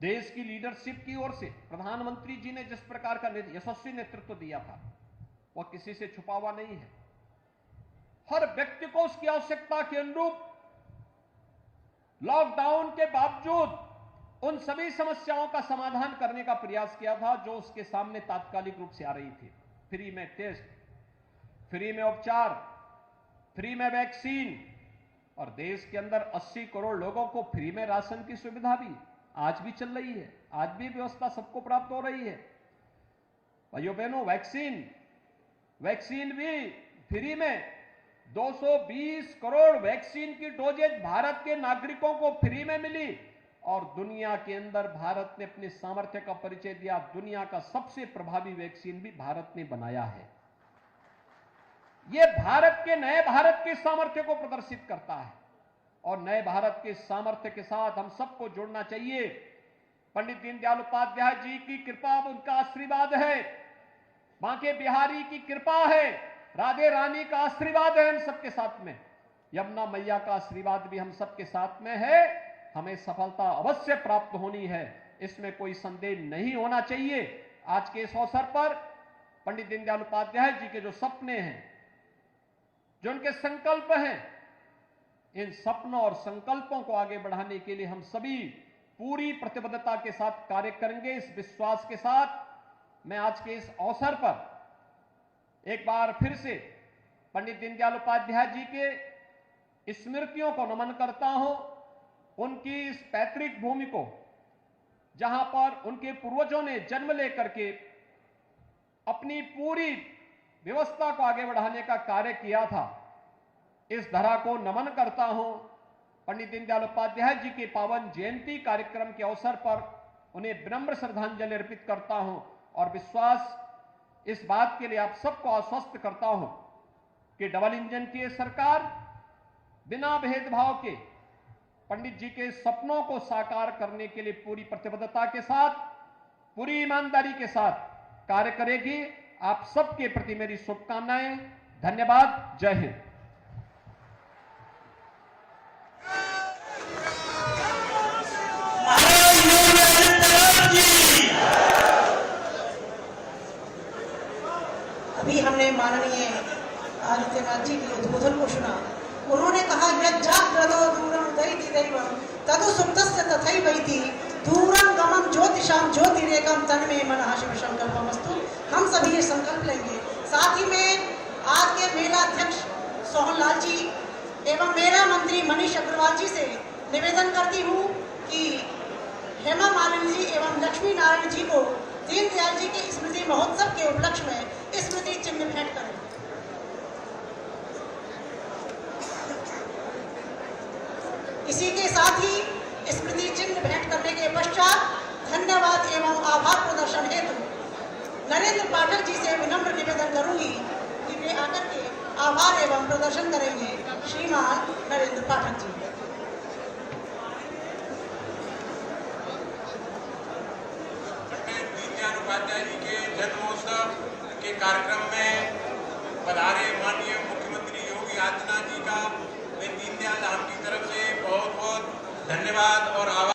A: देश की लीडरशिप की ओर से प्रधानमंत्री जी ने जिस प्रकार का यशस्वी नेतृत्व दिया था, वह किसी से छुपा हुआ नहीं है। हर व्यक्ति को उसकी आवश्यकता के अनुरूप लॉकडाउन के बावजूद उन सभी समस्याओं का समाधान करने का प्रयास किया था जो उसके सामने तात्कालिक रूप से आ रही थी। फ्री में टेस्ट, फ्री में उपचार, फ्री में वैक्सीन, और देश के अंदर 80 करोड़ लोगों को फ्री में राशन की सुविधा भी आज भी चल रही है। आज भी व्यवस्था सबको प्राप्त हो रही है। भाइयों बहनों, वैक्सीन भी फ्री में 220 करोड़ वैक्सीन की डोजेज भारत के नागरिकों को फ्री में मिली। और दुनिया के अंदर भारत ने अपने सामर्थ्य का परिचय दिया। दुनिया का सबसे प्रभावी वैक्सीन भी भारत ने बनाया है। यह भारत के नए भारत के सामर्थ्य को प्रदर्शित करता है और नए भारत के सामर्थ्य के साथ हम सबको जुड़ना चाहिए। पंडित दीनदयाल उपाध्याय जी की कृपा, उनका आशीर्वाद है, बांके बिहारी की कृपा है, राधे रानी का आशीर्वाद है हम सबके साथ में, यमुना मैया का आशीर्वाद भी हम सबके साथ में है। हमें सफलता अवश्य प्राप्त होनी है, इसमें कोई संदेह नहीं होना चाहिए। आज के इस अवसर पर पंडित दीनदयाल उपाध्याय जी के जो सपने हैं, जो उनके संकल्प हैं, इन सपनों और संकल्पों को आगे बढ़ाने के लिए हम सभी पूरी प्रतिबद्धता के साथ कार्य करेंगे। इस विश्वास के साथ मैं आज के इस अवसर पर एक बार फिर से पंडित दीनदयाल उपाध्याय जी के स्मृतियों को नमन करता हूं। उनकी इस पैतृक भूमि को, जहां पर उनके पूर्वजों ने जन्म लेकर के अपनी पूरी व्यवस्था को आगे बढ़ाने का कार्य किया था, इस धरा को नमन करता हूं। पंडित दीनदयाल उपाध्याय जी के पावन जयंती कार्यक्रम के अवसर पर उन्हें विनम्र श्रद्धांजलि अर्पित करता हूं और विश्वास इस बात के लिए आप सबको आश्वस्त करता हूं कि डबल इंजन की सरकार बिना भेदभाव के पंडित जी के सपनों को साकार करने के लिए पूरी प्रतिबद्धता के साथ, पूरी ईमानदारी के साथ कार्य करेगी। आप सबके प्रति मेरी शुभकामनाएं। धन्यवाद। जय हिंद।
C: अभी हमने माननीय आदित्यनाथ जी के उद्बोधन को सुना। उन्होंने कहा यज्जाग्रतो दूरम दैति दैवम तदु सुप्तस्य तथैवैति दूरम गमन ज्योतिषाम ज्योतिरेकम तन्मे मनः शिव संकल्पमस्तु। हम सभी ये संकल्प लेंगे। साथ ही में आज के मेला अध्यक्ष सोहनलाल जी एवं मेरा मंत्री मनीष अग्रवाल जी से निवेदन करती हूँ कि हेमा मालिनी जी एवं लक्ष्मी नारायण जी को दीनदयाल जी के स्मृति महोत्सव के उपलक्ष्य में स्मृति चिन्ह भेंट करें। इसी के साथ ही स्मृति चिन्ह भेंट करने के पश्चात धन्यवाद एवं आभार प्रदर्शन हेतु नरेंद्र पाठक जी से विनम्र निवेदन करूंगी कि वे आकर के आभार एवं प्रदर्शन करेंगे। श्रीमान नरेंद्र पाठक जी।
H: दीनदयाल उपाध्याय जी के जन्मोत्सव के कार्यक्रम में पधारे माननीय मुख्यमंत्री योगी आदित्यनाथ जी का मैं दीनदयाल धाम की तरफ से बहुत बहुत धन्यवाद और आभार